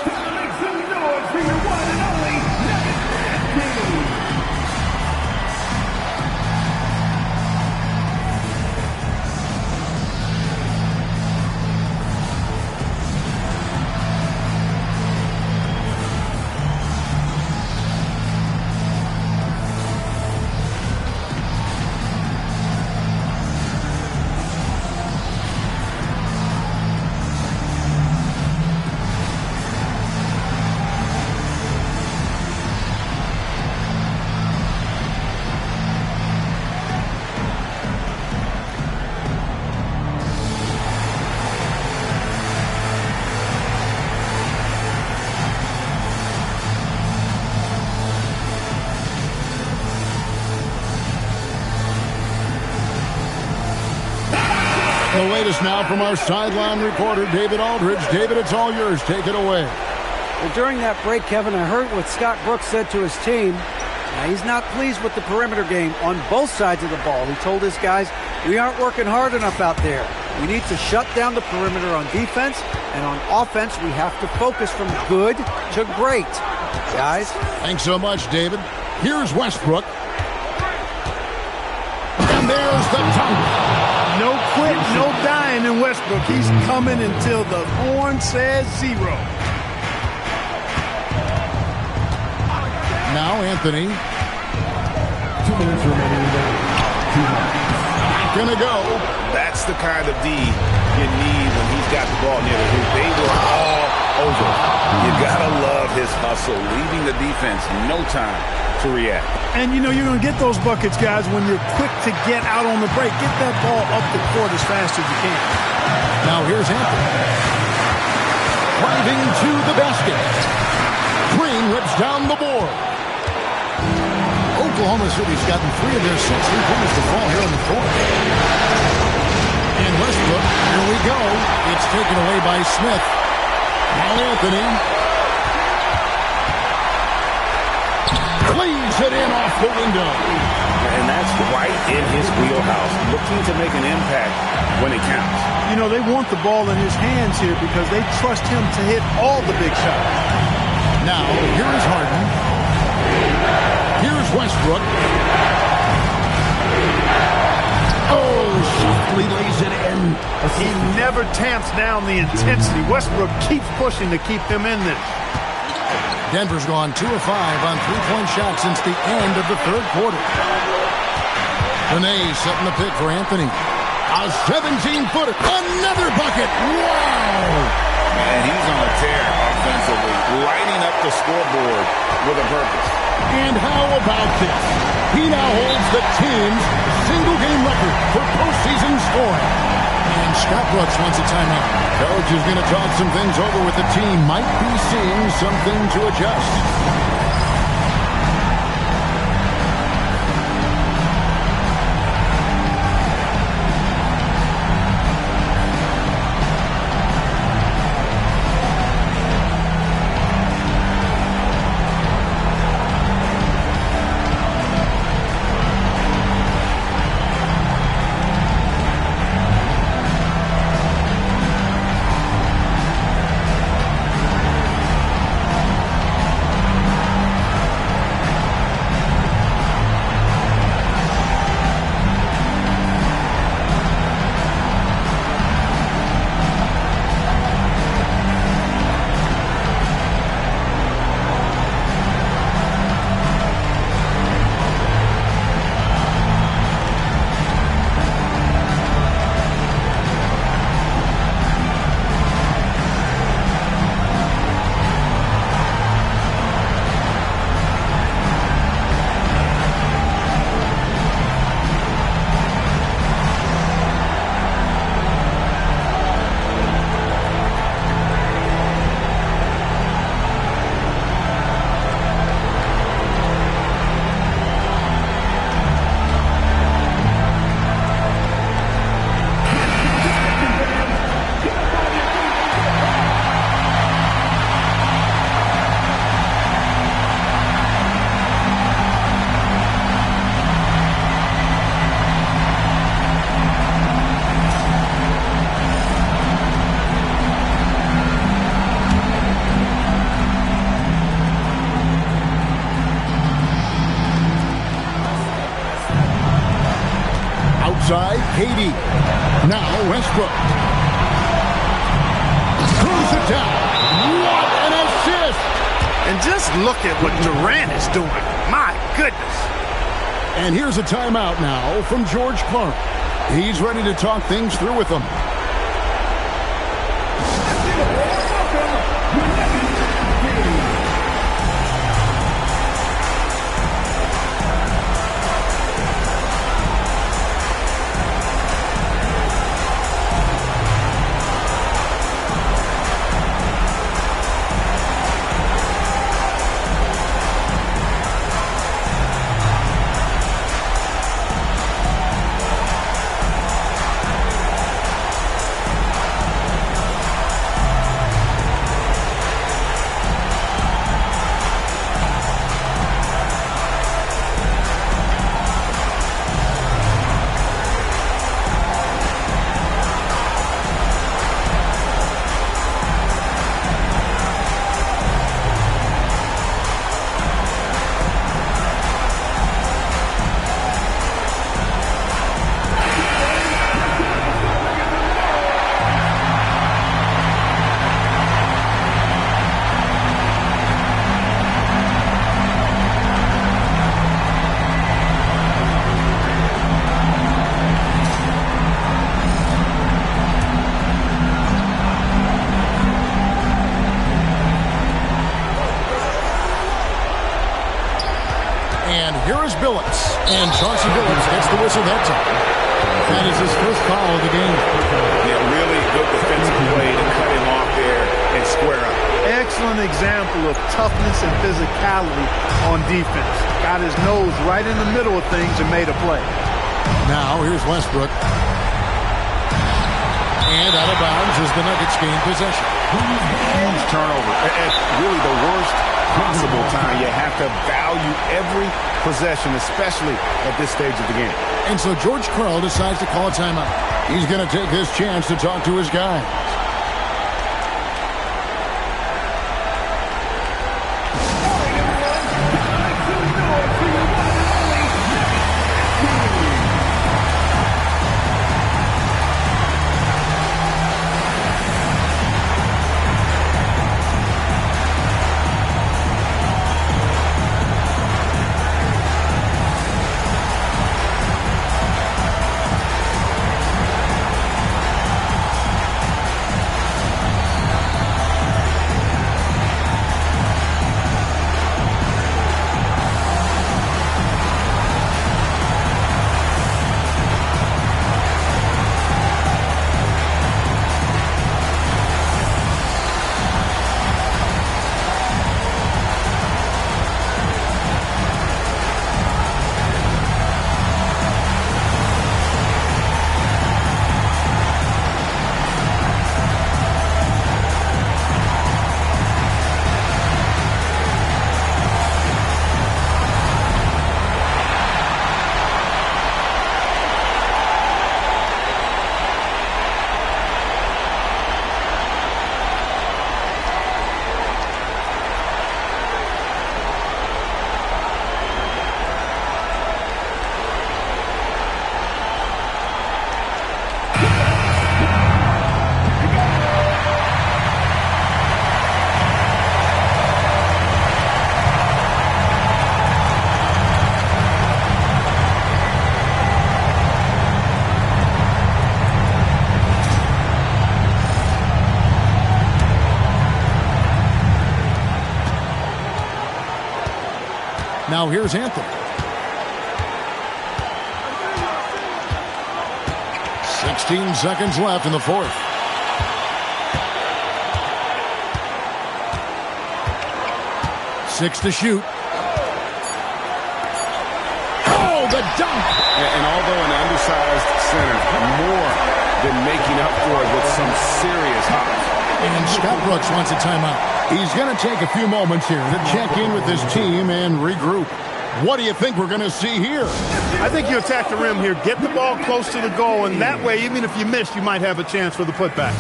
The latest now from our sideline reporter, David Aldridge. David, it's all yours. Take it away. Well, during that break, Kevin, I heard what Scott Brooks said to his team. Now, he's not pleased with the perimeter game on both sides of the ball. He told his guys, we aren't working hard enough out there. We need to shut down the perimeter on defense, and on offense, we have to focus from good to great. Guys. Thanks so much, David. Here's Westbrook. And there's the dunk. No quit, no dying in Westbrook. He's coming until the horn says 0. Now Anthony. 2 minutes remaining in the game. Gonna go. That's the kind of D you need when he's got the ball near the hoop. They were all over. You gotta love his hustle, leaving the defense no time to react. And, you know, you're going to get those buckets, guys, when you're quick to get out on the break. Get that ball up the court as fast as you can. Now here's Anthony. Driving to the basket. Green rips down the board. Oklahoma City's gotten 3 of their 6 3-pointers to fall here on the court. And Westbrook, here we go. It's taken away by Smith. Now Anthony. Leaves it in off the window. And that's right in his wheelhouse, looking to make an impact when it counts. You know, they want the ball in his hands here because they trust him to hit all the big shots. Now, here is Harden. Here's Westbrook. Oh, softly lays it in. He never tamps down the intensity. Westbrook keeps pushing to keep him in this. Denver's gone 2 of 5 on 3-point shots since the end of the 3rd quarter. Benet setting the pick for Anthony. A 17-footer. Another bucket. Wow. And he's on a tear offensively, lighting up the scoreboard with a purpose. And how about this? He now holds the team's single-game record for postseason scoring. And Scott Brooks wants a timeout. Coach is going to talk some things over with the team. Might be seeing something to adjust. KD. Now Westbrook. Throws it down. What an assist! And just look at what Durant is doing. My goodness. And here's a timeout now from George Clark. He's ready to talk things through with them. And Chauncey Billups gets the whistle that time. That is his first foul of the game. Yeah, really good defensive play to cut him off there and square up. Excellent example of toughness and physicality on defense. Got his nose right in the middle of things and made a play. Now here's Westbrook. And out of bounds as the Nuggets gain possession. Huge turnover. At really the worst possible time. You have to value every possession, especially at this stage of the game. And so George Karl decides to call a timeout. He's going to take his chance to talk to his guys. Now here's Anthony. 16 seconds left in the fourth. Six to shoot. Oh, the dunk! And although an undersized center, more than making up for it with some serious hops. And Scott Brooks wants a timeout. He's going to take a few moments here to check in with his team and regroup. What do you think we're going to see here? I think you attack the rim here, get the ball close to the goal, and that way, even if you miss, you might have a chance for the putback.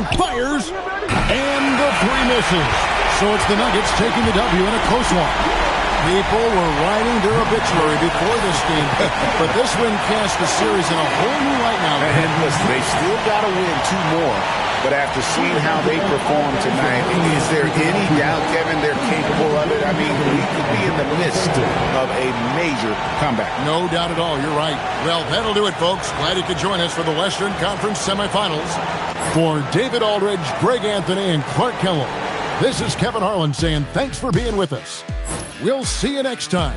and fires. And the three misses. So it's the Nuggets taking the W in a close one. People were writing their obituary before this game, but this win cast the series in a whole new light now. And listen, they still got to win 2 more. But after seeing how they performed tonight, is there any doubt, Kevin, they're capable of it? I mean, we could be in the midst of a major comeback. No doubt at all. You're right. Well, that'll do it, folks. Glad you could join us for the Western Conference semifinals. For David Aldridge, Greg Anthony, and Clark Kellogg, this is Kevin Harlan saying thanks for being with us. We'll see you next time.